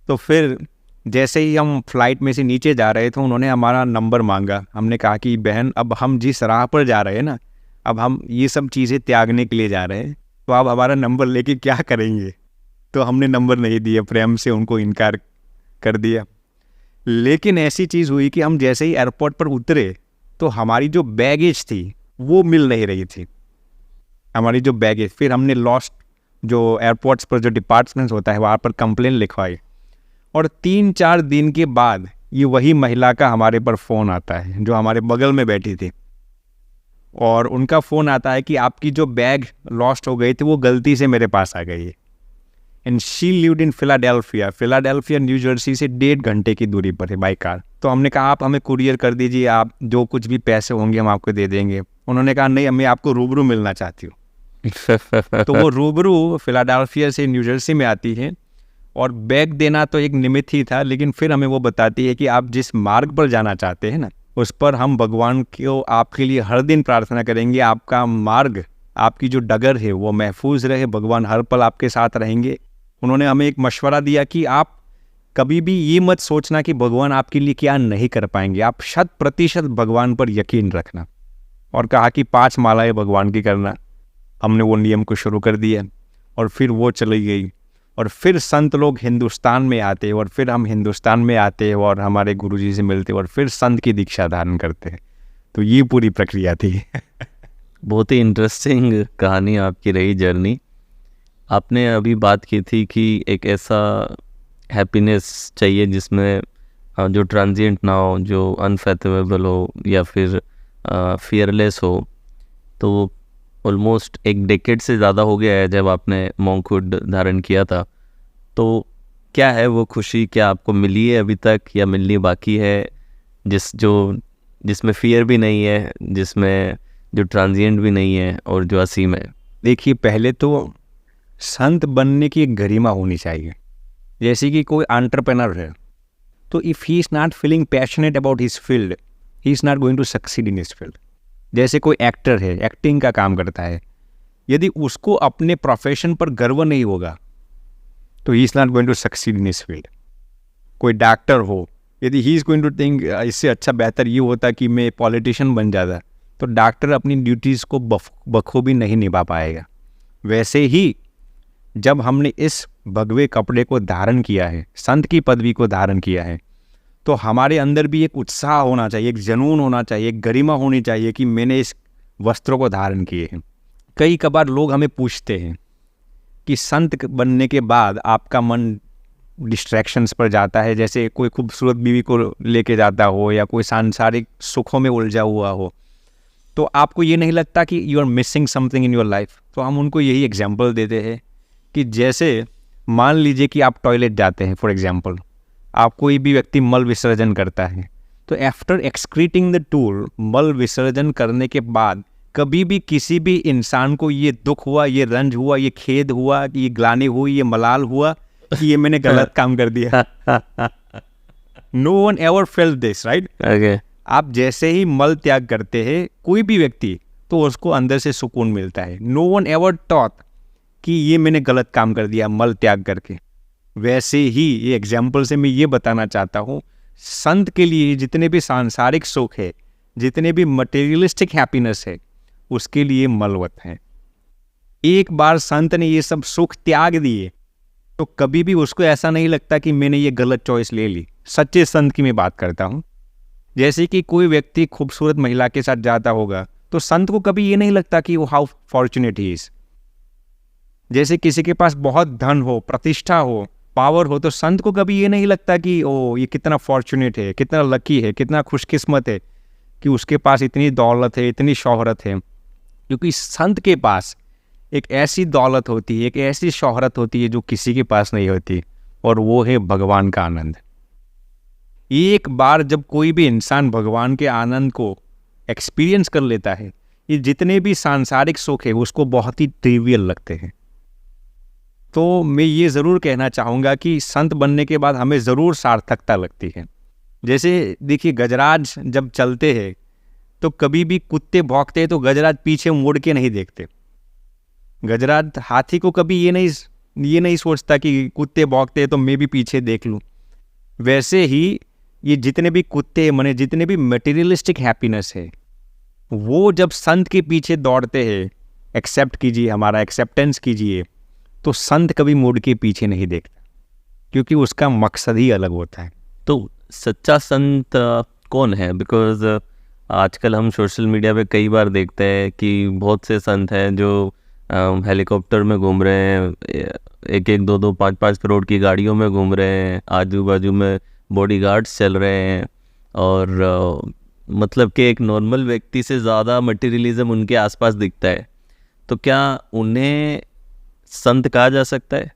तो फिर जैसे ही हम फ्लाइट में से नीचे जा रहे थे उन्होंने हमारा नंबर मांगा। हमने कहा कि बहन अब हम जिस राह पर जा रहे हैं ना, अब हम ये सब चीज़ें त्यागने के लिए जा रहे हैं, तो आप हमारा नंबर लेके क्या करेंगे। तो हमने नंबर नहीं दिया, प्रेम से उनको इनकार कर दिया। लेकिन ऐसी चीज़ हुई कि हम जैसे ही एयरपोर्ट पर उतरे तो हमारी जो बैगेज थी वो मिल नहीं रही थी, हमारी जो बैगेज। फिर हमने लॉस्ट जो एयरपोर्ट्स पर जो डिपार्टमेंट्स होता है वहाँ पर कंप्लेन लिखवाई, और 3-4 दिन के बाद ये वही महिला का हमारे पर फ़ोन आता है जो हमारे बगल में बैठी थी, और उनका फ़ोन आता है कि आपकी जो बैग लॉस्ट हो गई थी वो गलती से मेरे पास आ गई है। And she lived in Philadelphia new Jersey से 1.5 घंटे की दूरी पर है बाई कार। तो हमने कहा आप हमें कुरियर कर दीजिए, आप जो कुछ भी पैसे होंगे हम आपको दे देंगे। उन्होंने कहा नहीं, मैं आपको रूबरू मिलना चाहती हूँ। तो वो रूबरू फिलाडेल्फिया से न्यू जर्सी में आती है, और बैग देना तो एक निमित्त ही था, लेकिन फिर हमें वो बताती है कि आप जिस मार्ग पर जाना चाहते हैं ना, उस पर हम भगवान को आपके लिए हर दिन प्रार्थना करेंगे, आपका मार्ग, आपकी जो डगर है वो महफूज रहे, भगवान हर पल आपके साथ रहेंगे। उन्होंने हमें एक मशवरा दिया कि आप कभी भी ये मत सोचना कि भगवान आपके लिए क्या नहीं कर पाएंगे, आप 100% भगवान पर यकीन रखना। और कहा कि 5 मालाएं भगवान की करना। हमने वो नियम को शुरू कर दिया, और फिर वो चली गई। और फिर संत लोग हिंदुस्तान में आते हैं, और फिर हम हिंदुस्तान में आते हैं और हमारे गुरुजी से मिलते हैं, और फिर संत की दीक्षा धारण करते हैं। तो ये पूरी प्रक्रिया थी। बहुत ही इंटरेस्टिंग कहानी आपकी रही, जर्नी। आपने अभी बात की थी कि एक ऐसा हैप्पीनेस चाहिए जिसमें जो ट्रांजिएंट ना हो, जो अनफेथमेबल हो, या फिर फियरलेस हो। तो ऑलमोस्ट 1 डेकेड से ज़्यादा हो गया है जब आपने मॉन्कहुड धारण किया था। तो क्या है वो खुशी, क्या आपको मिली है अभी तक या मिलनी बाकी है, जिसमें फियर भी नहीं है, जिसमें जो ट्रांजिएंट भी नहीं है और जो असीम है? देखिए, पहले तो संत बनने की एक गरिमा होनी चाहिए। जैसे कि कोई एंटरप्रेन्योर है, तो if he is not feeling passionate about his field, he is not going to succeed in his field. जैसे कोई एक्टर है, एक्टिंग का काम करता है, यदि उसको अपने प्रोफेशन पर गर्व नहीं होगा तो he is not going to succeed in his field. कोई डॉक्टर हो, यदि he is going to think इससे अच्छा बेहतर ये होता कि मैं पॉलिटिशियन बन जाता, तो डॉक्टर अपनी ड्यूटीज़ को बखूबी नहीं निभा पाएगा। वैसे ही जब हमने इस भगवे कपड़े को धारण किया है, संत की पदवी को धारण किया है, तो हमारे अंदर भी एक उत्साह होना चाहिए, एक जुनून होना चाहिए, एक गरिमा होनी चाहिए कि मैंने इस वस्त्रों को धारण किए हैं। कई कबार लोग हमें पूछते हैं कि संत बनने के बाद आपका मन डिस्ट्रैक्शंस पर जाता है, जैसे कोई खूबसूरत बीवी को लेके जाता हो या कोई सांसारिक सुखों में उलझा हुआ हो, तो आपको ये नहीं लगता कि you are missing something in your life? तो हम उनको यही एग्जाम्पल देते हैं कि जैसे मान लीजिए कि आप टॉयलेट जाते हैं, फॉर एग्जाम्पल, आप कोई भी व्यक्ति मल विसर्जन करता है, तो आफ्टर एक्सक्रीटिंग द टूल, मल विसर्जन करने के बाद कभी भी किसी भी इंसान को ये दुख हुआ, ये रंज हुआ, ये खेद हुआ, ये ग्लानि हुई, ये मलाल हुआ कि ये मैंने गलत काम कर दिया? No one ever felt this, right? Okay. आप जैसे ही मल त्याग करते हैं कोई भी व्यक्ति, तो उसको अंदर से सुकून मिलता है। नो वन एवर थॉट कि ये मैंने गलत काम कर दिया मल त्याग करके। वैसे ही ये एग्जाम्पल से मैं ये बताना चाहता हूँ, संत के लिए जितने भी सांसारिक सुख है, जितने भी मटेरियलिस्टिक हैप्पीनेस है, उसके लिए मलवत है। एक बार संत ने ये सब सुख त्याग दिए तो कभी भी उसको ऐसा नहीं लगता कि मैंने ये गलत चॉइस ले ली। सच्चे संत की मैं बात करता हूँ। जैसे कि कोई व्यक्ति खूबसूरत महिला के साथ जाता होगा, तो संत को कभी ये नहीं लगता कि वो हाउ फॉर्चुनेट ही इज। जैसे किसी के पास बहुत धन हो, प्रतिष्ठा हो, पावर हो, तो संत को कभी ये नहीं लगता कि ओ ये कितना फॉर्चुनेट है, कितना लकी है, कितना खुशकिस्मत है कि उसके पास इतनी दौलत है, इतनी शोहरत है। क्योंकि संत के पास एक ऐसी दौलत होती है, एक ऐसी शोहरत होती है जो किसी के पास नहीं होती, और वो है भगवान का आनंद। एक बार जब कोई भी इंसान भगवान के आनंद को एक्सपीरियंस कर लेता है, ये जितने भी सांसारिक सुख है उसको बहुत ही ट्रिवियल लगते हैं। तो मैं ये ज़रूर कहना चाहूँगा कि संत बनने के बाद हमें ज़रूर सार्थकता लगती है। जैसे देखिए, गजराज जब चलते हैं तो कभी भी कुत्ते भौंकते हैं तो गजराज पीछे मुड़ के नहीं देखते। गजराज हाथी को कभी ये नहीं सोचता कि कुत्ते भौंकते हैं तो मैं भी पीछे देख लूँ। वैसे ही ये जितने भी कुत्ते माने जितने भी मटेरियलिस्टिक हैप्पीनेस है, वो जब संत के पीछे दौड़ते हैं, एक्सेप्ट कीजिए, हमारा एक्सेप्टेंस कीजिए, तो संत कभी मुड़ के पीछे नहीं देखता, क्योंकि उसका मकसद ही अलग होता है। तो सच्चा संत कौन है? बिकॉज आजकल हम सोशल मीडिया पे कई बार देखते हैं कि बहुत से संत हैं जो हेलीकॉप्टर में घूम रहे हैं, 1-1, 2-2, 5-5 करोड़ की गाड़ियों में घूम रहे हैं, आजू बाजू में बॉडीगार्ड्स चल रहे हैं, और मतलब कि एक नॉर्मल व्यक्ति से ज़्यादा मटेरियलिज्म उनके आसपास दिखता है। तो क्या उन्हें संत कहा जा सकता है?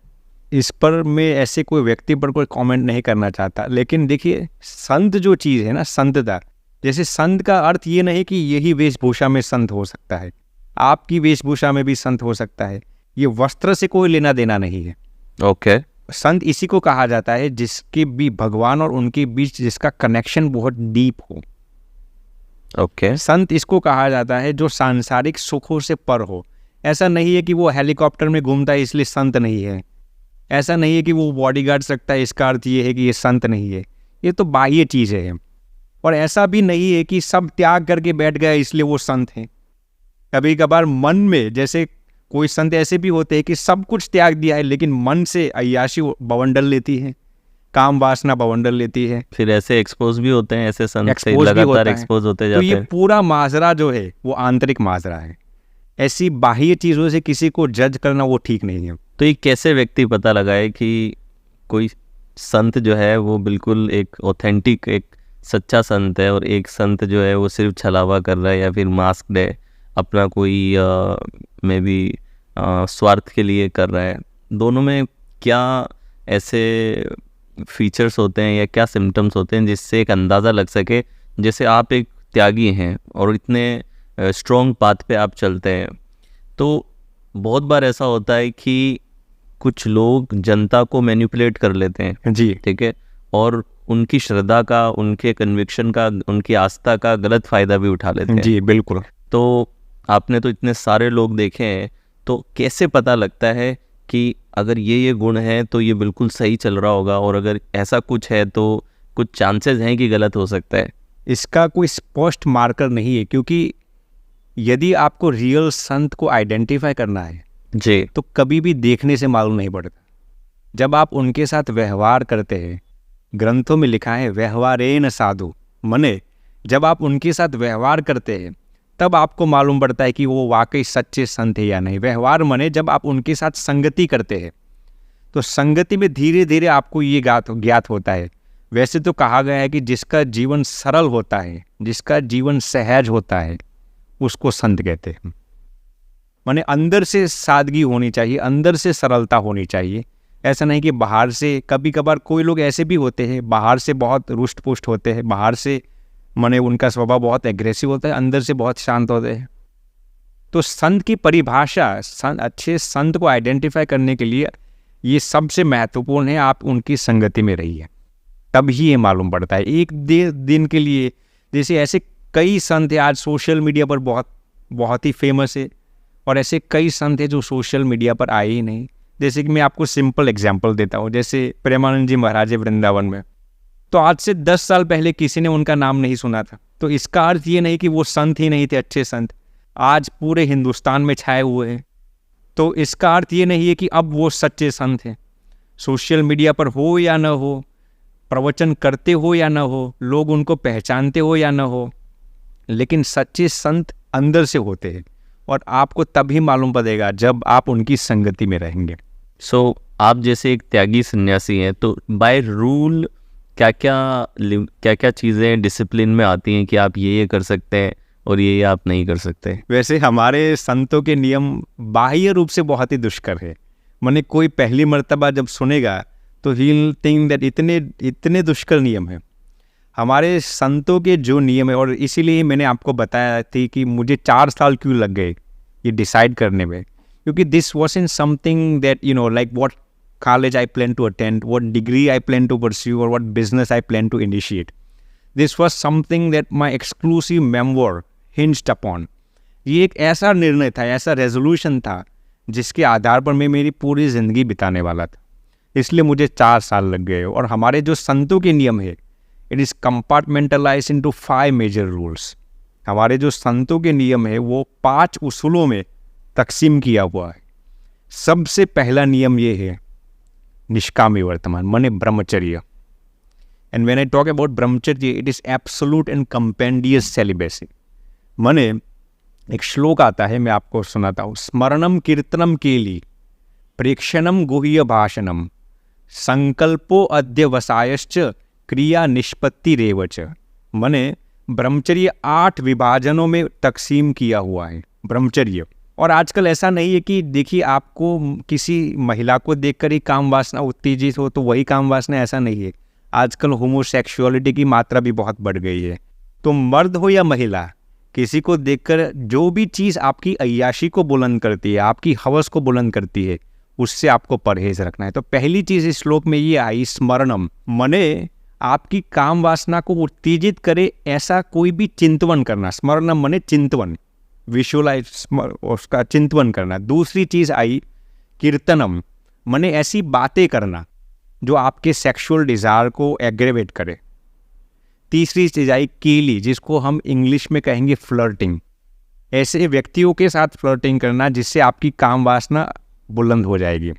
इस पर मैं ऐसे कोई व्यक्ति पर कोई कमेंट नहीं करना चाहता, लेकिन देखिए, संत जो चीज़ है ना, संतता, जैसे संत का अर्थ ये नहीं कि यही वेशभूषा में संत हो सकता है, आपकी वेशभूषा में भी संत हो सकता है। ये वस्त्र से कोई लेना देना नहीं है। ओके। संत इसी को कहा जाता है जिसके भी भगवान और उनके बीच जिसका कनेक्शन बहुत डीप हो। ओके। संत इसको कहा जाता है जो सांसारिक सुखों से पर हो। ऐसा नहीं है कि वो हेलीकॉप्टर में घूमता है इसलिए संत नहीं है, ऐसा नहीं है कि वो बॉडीगार्ड रखता है इसका अर्थ ये है कि ये संत नहीं है। ये तो बाह्य चीज़ें हैं। और ऐसा भी नहीं है कि सब त्याग करके बैठ गए इसलिए वो संत हैं। कभी कभार मन में, जैसे कोई संत ऐसे भी होते हैं कि सब कुछ त्याग दिया है लेकिन मन से अय्याशी बवंडर लेती है, काम वासना बवंडर लेती है। फिर ऐसे एक्सपोज भी होते हैं, ऐसे संत से एक्सपोज भी लगातार होता है। एक्सपोज होते तो जाते ये हैं। पूरा माजरा जो है वो आंतरिक माजरा है। ऐसी बाह्य चीज़ों से किसी को जज करना वो ठीक नहीं है। तो ये कैसे व्यक्ति पता लगाए कि कोई संत जो है वो बिल्कुल एक ऑथेंटिक, एक सच्चा संत है, और एक संत जो है वो सिर्फ छलावा कर रहा है या फिर मास्क है, अपना कोई मे बी स्वार्थ के लिए कर रहा है? दोनों में क्या ऐसे फीचर्स होते हैं या क्या सिम्टम्स होते हैं जिससे एक अंदाज़ा लग सके जैसे आप एक त्यागी हैं और इतने स्ट्रॉन्ग पाथ पे आप चलते हैं? तो बहुत बार ऐसा होता है कि कुछ लोग जनता को मैनिपुलेट कर लेते हैं, जी ठीक है, और उनकी श्रद्धा का, उनके कन्विक्शन का, उनकी आस्था का गलत फ़ायदा भी उठा लेते हैं। जी बिल्कुल। तो आपने तो इतने सारे लोग देखे हैं, तो कैसे पता लगता है कि अगर ये गुण है तो ये बिल्कुल सही चल रहा होगा, और अगर ऐसा कुछ है तो कुछ चांसेस हैं कि गलत हो सकता है? इसका कोई स्पष्ट मार्कर नहीं है, क्योंकि यदि आपको रियल संत को आइडेंटिफाई करना है जी, तो कभी भी देखने से मालूम नहीं पड़ता। जब आप उनके साथ व्यवहार करते हैं, ग्रंथों में लिखा है व्यवहारेन साधु, मने जब आप उनके साथ व्यवहार करते हैं तब आपको मालूम पड़ता है कि वो वाकई सच्चे संत है या नहीं। व्यवहार मने जब आप उनके साथ संगति करते हैं, तो संगति में धीरे धीरे आपको ये ज्ञात होता है। वैसे तो कहा गया है कि जिसका जीवन सरल होता है, जिसका जीवन सहज होता है, उसको संत कहते हैं। माने अंदर से सादगी होनी चाहिए, अंदर से सरलता होनी चाहिए। ऐसा नहीं कि बाहर से, कभी कभार कोई लोग ऐसे भी होते हैं, बाहर से बहुत रुष्ट पुष्ट होते हैं, बाहर से माने उनका स्वभाव बहुत एग्रेसिव होता है, अंदर से बहुत शांत होते हैं। तो संत की परिभाषा, अच्छे संत को आइडेंटिफाई करने के लिए ये सबसे महत्वपूर्ण है, आप उनकी संगति में रहिए, तब ही ये मालूम पड़ता है। एक दिन के लिए, जैसे ऐसे कई संत हैं आज सोशल मीडिया पर बहुत ही फेमस है, और ऐसे कई संत हैं जो सोशल मीडिया पर आए ही नहीं। जैसे कि मैं आपको सिंपल एग्जांपल देता हूँ, जैसे प्रेमानंद जी महाराज वृंदावन में, तो आज से 10 साल पहले किसी ने उनका नाम नहीं सुना था। तो इसका अर्थ ये नहीं कि वो संत ही नहीं थे, अच्छे संत आज पूरे हिंदुस्तान में छाए हुए हैं। तो इसका अर्थ ये नहीं है कि अब वो सच्चे संत हैं। सोशल मीडिया पर हो या न हो, प्रवचन करते हो या न हो, लोग उनको पहचानते हो या न हो, लेकिन सच्चे संत अंदर से होते हैं, और आपको तभी मालूम पड़ेगा जब आप उनकी संगति में रहेंगे। सो आप जैसे एक त्यागी सन्यासी हैं, तो बाय रूल क्या क्या चीज़ें डिसिप्लिन में आती हैं कि आप ये कर सकते हैं और ये आप नहीं कर सकते? वैसे हमारे संतों के नियम बाह्य रूप से बहुत ही दुष्कर है। मैंने कोई पहली मर्तबा जब सुनेगा तो ही विल थिंक दैट इतने दुष्कर नियम है हमारे संतों के जो नियम है। और इसीलिए मैंने आपको बताया थी कि मुझे 4 साल क्यों लग गए ये डिसाइड करने में, क्योंकि this was in something that like what college I plan to attend, what degree I plan to pursue, or what business I plan to initiate. This was something that my exclusive memoir hinged upon. ये एक ऐसा निर्णय था, ऐसा resolution था जिसके आधार पर मैं मेरी पूरी ज़िंदगी बिताने वाला था। इसलिए मुझे 4 साल लग गए। और हमारे जो संतों के नियम है, it is compartmentalize into 5 major rules. हमारे जो संतों के नियम है वो 5 उसूलों में तकसीम किया हुआ है। सबसे पहला नियम ये है निष्कामी वर्तमान, माने ब्रह्मचर्य। And when I talk about brahmacharya, it is absolute and compendious celibacy. माने एक श्लोक आता है, मैं आपको सुनाता हूँ। स्मरणम कीर्तनम केली प्रेक्षणम गुह्य भाषणम संकल्पो अध्यवसायश्च क्रिया निष्पत्ति रेवच। माने ब्रह्मचर्य 8 विभाजनों में तकसीम किया हुआ है ब्रह्मचर्य। और आजकल ऐसा नहीं है कि देखिए आपको किसी महिला को देखकर ही काम वासना उत्तेजित हो तो वही काम वासना, ऐसा नहीं है। आजकल होमोसेक्सुअलिटी की मात्रा भी बहुत बढ़ गई है। तो मर्द हो या महिला, किसी को देखकर जो भी चीज़ आपकी अय्याशी को बुलंद करती है, आपकी हवस को बुलंद करती है, उससे आपको परहेज रखना है। तो पहली चीज़ इस श्लोक में ये आई, स्मरणम, मने आपकी काम वासना को उत्तेजित करे ऐसा कोई भी चिंतवन करना। स्मरणम मने चिंतवन, विजुअलाइज, उसका चिंतवन करना। दूसरी चीज़ आई कीर्तनम, मने ऐसी बातें करना जो आपके सेक्सुअल डिज़ायर को एग्रेवेट करे। तीसरी चीज़ आई कीली, जिसको हम इंग्लिश में कहेंगे फ्लर्टिंग। ऐसे व्यक्तियों के साथ फ्लर्टिंग करना जिससे आपकी काम वासना बुलंद हो जाएगी।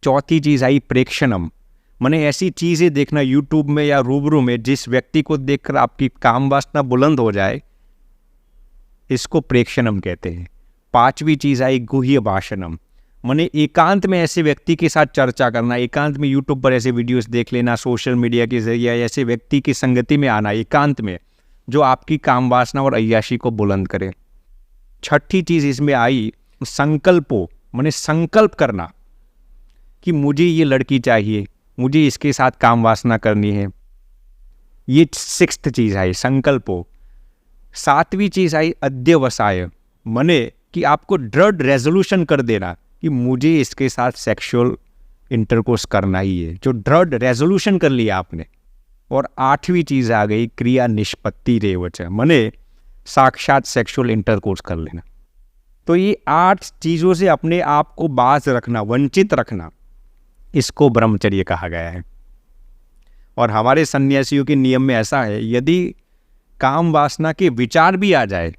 चौथी चीज़ आई प्रेक्षणम, मने ऐसी चीज़ें देखना यूट्यूब में या रूबरू में जिस व्यक्ति को देखकर आपकी काम वासना बुलंद हो जाए, इसको प्रेक्षणम कहते हैं। पांचवी चीज़ आई गुह्य भाषणम, मने एकांत में ऐसे व्यक्ति के साथ चर्चा करना, एकांत में यूट्यूब पर ऐसे वीडियोस देख लेना, सोशल मीडिया के जरिए ऐसे व्यक्ति की संगति में आना एकांत में, जो आपकी काम वासना और अय्याशी को बुलंद करे। छठी चीज़ इसमें आई संकल्पो, मने संकल्प करना कि मुझे ये लड़की चाहिए, मुझे इसके साथ काम वासना करनी है, ये 6th चीज़ आई संकल्पो। 7वीं चीज़ आई अध्यवसाय, मने कि आपको दृढ़ रेजोल्यूशन कर देना कि मुझे इसके साथ सेक्सुअल इंटरकोर्स करना ही है, जो दृढ़ रेजोल्यूशन कर लिया आपने। और 8वीं चीज़ आ गई क्रिया निष्पत्ति रेवच, मने साक्षात सेक्सुअल इंटरकोर्स कर लेना। तो ये 8 चीज़ों से अपने आप को बाज रखना, वंचित रखना, इसको ब्रह्मचर्य कहा गया है। और हमारे सन्यासियों के नियम में ऐसा है, यदि काम वासना के विचार भी आ जाए,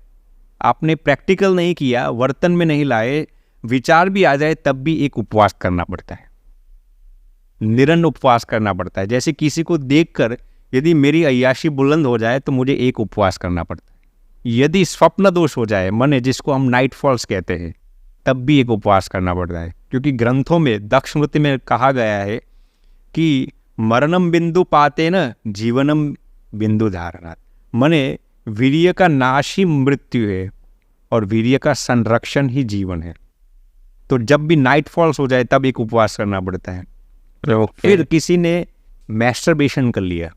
आपने प्रैक्टिकल नहीं किया, वर्तन में नहीं लाए, विचार भी आ जाए, तब भी एक उपवास करना पड़ता है, निरंतर उपवास करना पड़ता है। जैसे किसी को देखकर यदि मेरी अय्याशी बुलंद हो जाए तो मुझे एक उपवास करना पड़ता है। यदि स्वप्न दोष हो जाए मन, जिसको हम नाइट फॉल्स कहते हैं, तब भी एक उपवास करना पड़ता है। क्योंकि ग्रंथों में दक्ष स्मृति में कहा गया है कि मरणम बिंदु पाते न जीवनम बिंदु धारणात्, मने वीर्य का नाश ही मृत्यु है और वीर्य का संरक्षण ही जीवन है। तो जब भी नाइट फॉल्स हो जाए तब एक उपवास करना पड़ता है। फिर किसी ने मैस्टरबेशन कर लिया,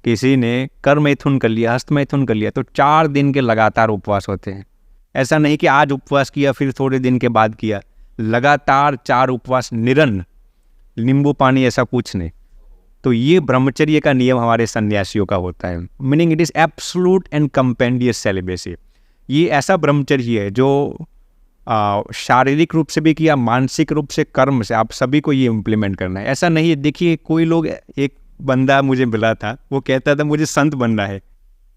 किसी ने कर मैथुन कर लिया, हस्त मैथुन कर लिया, तो 4 दिन के लगातार उपवास होते हैं। ऐसा नहीं कि आज उपवास किया फिर थोड़े दिन के बाद किया, लगातार 4 उपवास निरंतर, नींबू पानी ऐसा कुछ नहीं। तो ये ब्रह्मचर्य का नियम हमारे सन्यासियों का होता है, meaning it is absolute and compendious celibacy. ये ऐसा ब्रह्मचर्य है जो शारीरिक रूप से भी किया, मानसिक रूप से, कर्म से, आप सभी को ये इम्प्लीमेंट करना है। ऐसा नहीं है, देखिए कोई लोग, एक बंदा मुझे मिला था, वो कहता था मुझे संत बनना है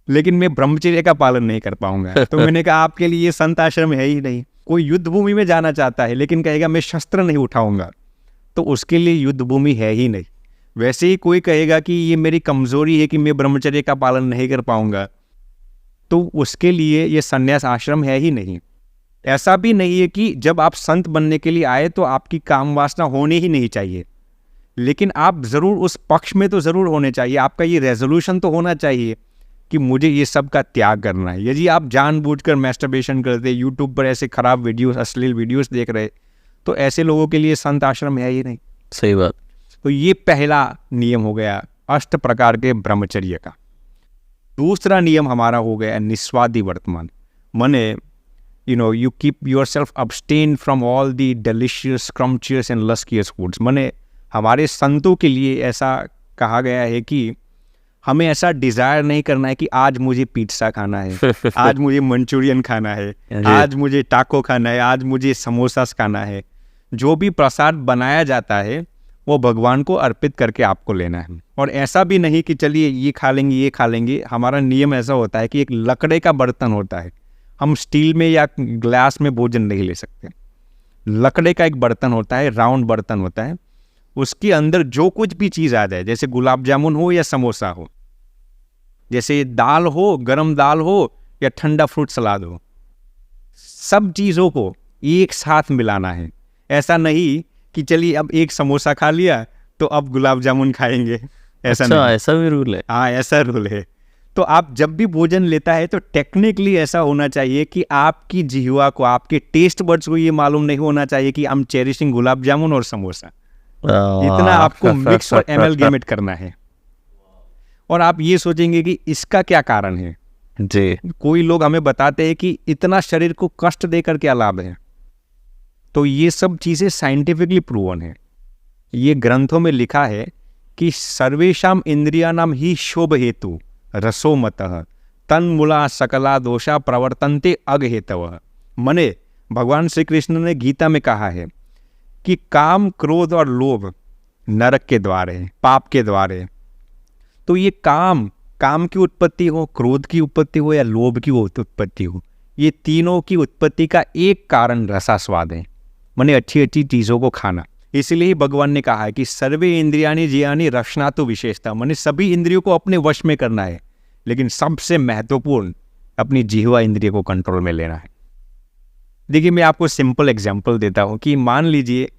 लेकिन मैं ब्रह्मचर्य का पालन नहीं कर पाऊंगा। तो मैंने कहा आपके लिए ये संत आश्रम है ही नहीं। कोई युद्ध भूमि में जाना चाहता है लेकिन कहेगा मैं शस्त्र नहीं उठाऊंगा, तो उसके लिए युद्ध भूमि है ही नहीं। वैसे ही कोई कहेगा कि ये मेरी कमजोरी है कि मैं ब्रह्मचर्य का पालन नहीं कर पाऊंगा, तो उसके लिए ये संन्यास आश्रम है ही नहीं। ऐसा भी नहीं है कि जब आप संत बनने के लिए आए तो आपकी काम वासना होनी ही नहीं चाहिए, लेकिन आप ज़रूर उस पक्ष में तो ज़रूर होने चाहिए। आपका ये रेजोल्यूशन तो होना चाहिए कि मुझे ये सब का त्याग करना है। यदि आप जानबूझकर मैस्टरबेशन करते, यूट्यूब पर ऐसे खराब वीडियोस, अश्लील वीडियोस देख रहे, तो ऐसे लोगों के लिए संत आश्रम है ही नहीं। सही बात। तो ये पहला नियम हो गया 8 प्रकार के ब्रह्मचर्य का। दूसरा नियम हमारा हो गया निस्वादि वर्तमान, मने you keep yourself abstain from all the delicious, scrumptious and luscious foods। मने हमारे संतों के लिए ऐसा कहा गया है कि हमें ऐसा डिज़ायर नहीं करना है कि आज मुझे पिज्ज़ा खाना है, आज मुझे मंचूरियन खाना है, आज मुझे टाको खाना है, आज मुझे समोसास खाना है। जो भी प्रसाद बनाया जाता है वो भगवान को अर्पित करके आपको लेना है। और ऐसा भी नहीं कि चलिए ये खा लेंगे, ये खा लेंगे। हमारा नियम ऐसा होता है कि एक लकड़े का बर्तन होता है, हम स्टील में या ग्लास में भोजन नहीं ले सकते। लकड़े का एक बर्तन होता है, राउंड बर्तन होता है, उसके अंदर जो कुछ भी चीज़ आ जाए, जैसे गुलाब जामुन हो या समोसा हो, जैसे दाल हो, गरम दाल हो या ठंडा फ्रूट सलाद हो, सब चीज़ों को एक साथ मिलाना है। ऐसा नहीं कि चलिए अब एक समोसा खा लिया तो अब गुलाब जामुन खाएंगे, ऐसा अच्छा, नहीं। ऐसा भी रूल है? हाँ, ऐसा रूल है। तो आप जब भी भोजन लेता है तो टेक्निकली ऐसा होना चाहिए कि आपकी जिह्वा को, आपके टेस्ट बड्स को ये मालूम नहीं होना चाहिए कि हम चेरिशिंग गुलाब जामुन और समोसा। इतना आपको मिक्स और एमलगेमेट करना है। और आप ये सोचेंगे कि इसका क्या कारण है जी। कोई लोग हमें बताते हैं कि इतना शरीर को कष्ट देकर क्या लाभ है। तो ये सब चीज़ें साइंटिफिकली प्रूवन है। ये ग्रंथों में लिखा है कि सर्वेशाम इंद्रियानाम ही शोभ हेतु रसोमतः तन्मूला सकला दोषा प्रवर्तन्ते अगहेतवः। मने भगवान श्री कृष्ण ने गीता में कहा है कि काम, क्रोध और लोभ नरक के द्वार है, पाप के द्वार है। तो ये काम की उत्पत्ति हो, क्रोध की उत्पत्ति हो या लोभ की उत्पत्ति हो, ये तीनों की उत्पत्ति का एक कारण रसास्वाद है, मने अच्छी अच्छी चीज़ों को खाना। इसलिए ही भगवान ने कहा है कि सर्वे इंद्रियाणि जियानि रक्षणातु विशेषता, मने सभी इंद्रियों को अपने वश में करना है, लेकिन सबसे महत्वपूर्ण अपनी जिह्वा इंद्रिय को कंट्रोल में लेना है। देखिए, मैं आपको सिंपल एग्जांपल देता हूँ कि मान लीजिए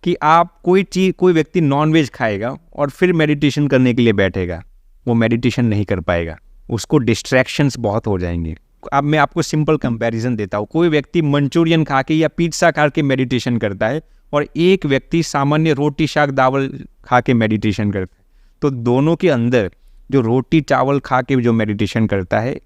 कि आप कोई व्यक्ति नॉनवेज खाएगा और फिर मेडिटेशन करने के लिए बैठेगा, वो मेडिटेशन नहीं कर पाएगा, उसको डिस्ट्रैक्शंस बहुत हो जाएंगे। अब मैं आपको सिंपल कंपैरिजन देता हूँ। कोई व्यक्ति मंचूरियन खा के या पिज्ज़ा खा के मेडिटेशन करता है, और एक व्यक्ति सामान्य रोटी शाक दावल खा के मेडिटेशन करता है, तो दोनों के अंदर जो रोटी चावल खा के जो मेडिटेशन करता है,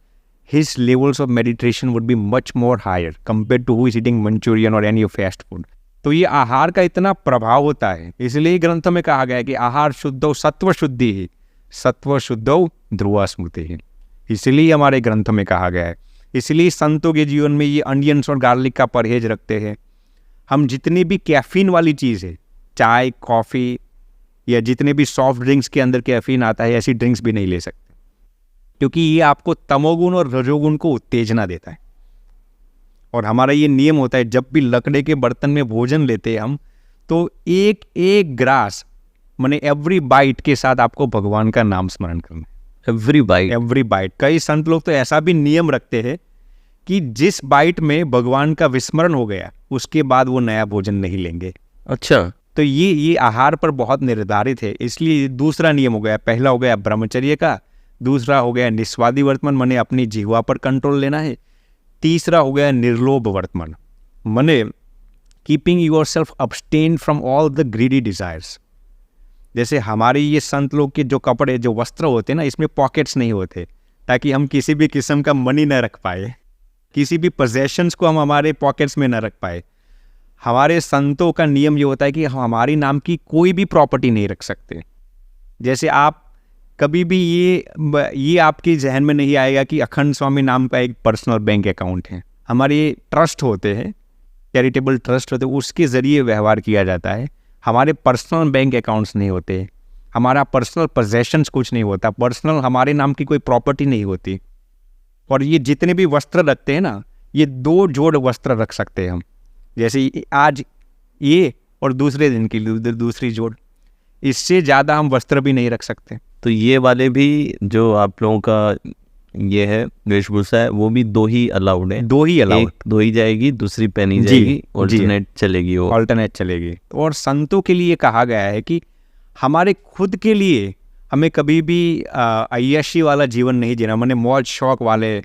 his levels of meditation would be much more higher compared to who is eating Manchurian or any fast food. तो ये आहार का इतना प्रभाव होता है, इसलिए ग्रंथों में कहा गया है कि आहार शुद्धौ सत्व शुद्धि ही सत्व शुद्धौ ध्रुवा स्मृति ही, इसलिए हमारे ग्रंथों में कहा गया है। इसलिए संतों के जीवन में ये अनियंस और गार्लिक का परहेज रखते हैं। हम जितनी भी कैफीन वाली चीज़ है, चाय कॉफ़ी या जितने भी सॉफ्ट ड्रिंक्स के अंदर कैफीन आता है, ऐसी ड्रिंक्स भी नहीं ले सकते, क्योंकि ये आपको तमोगुण और रजोगुण को उत्तेजना देता है। और हमारा ये नियम होता है, जब भी लकड़े के बर्तन में भोजन लेते हैं हम, तो एक एक ग्रास माने एवरी बाइट के साथ आपको भगवान का नाम स्मरण करना है। Every bite. कई संत लोग तो ऐसा भी नियम रखते हैं कि जिस बाइट में भगवान का विस्मरण हो गया, उसके बाद वो नया भोजन नहीं लेंगे। अच्छा, तो ये आहार पर बहुत निर्धारित है। इसलिए दूसरा नियम हो गया, पहला हो गया ब्रह्मचर्य का, दूसरा हो गया निस्वादी वर्तमान, मने अपनी जिह्वा पर कंट्रोल लेना है, तीसरा हो गया निर्लोभ वर्तमान, मने keeping your self abstain from all the greedy desires. जैसे हमारे ये संत लोग के जो कपड़े जो वस्त्र होते हैं ना, इसमें पॉकेट्स नहीं होते, ताकि हम किसी भी किस्म का मनी न रख पाए, किसी भी पोजेशंस को हम हमारे पॉकेट्स में न रख पाए। हमारे संतों का नियम ये होता है कि हम हमारी नाम की कोई भी प्रॉपर्टी नहीं रख सकते। जैसे आप कभी भी ये आपके जहन में नहीं आएगा कि अखंड स्वामी नाम का एक पर्सनल बैंक अकाउंट है। हमारे ट्रस्ट होते हैं, चैरिटेबल ट्रस्ट होते हैं, उसके ज़रिए व्यवहार किया जाता है। हमारे पर्सनल बैंक अकाउंट्स नहीं होते, हमारा पर्सनल पोजेशंस कुछ नहीं होता, पर्सनल हमारे नाम की कोई प्रॉपर्टी नहीं होती। और ये जितने भी वस्त्र रखते हैं ना, ये 2 जोड़ वस्त्र रख सकते हैं हम, जैसे आज ये और दूसरे दिन के लिए दूसरी जोड़, इससे ज़्यादा हम वस्त्र भी नहीं रख सकते। तो ये वाले भी जो आप लोगों का ये है वेशभूषा है, वो भी 2 ही अलाउड है? 2 ही अलाउड, एक धोई जाएगी, दूसरी पहनी जाएगी, ऑल्टरनेट चलेगी, वो ऑल्टरनेट चलेगी। और संतों के लिए कहा गया है कि हमारे खुद के लिए हमें कभी भी अय्याशी वाला जीवन नहीं जीना, माने मौज शौक वाले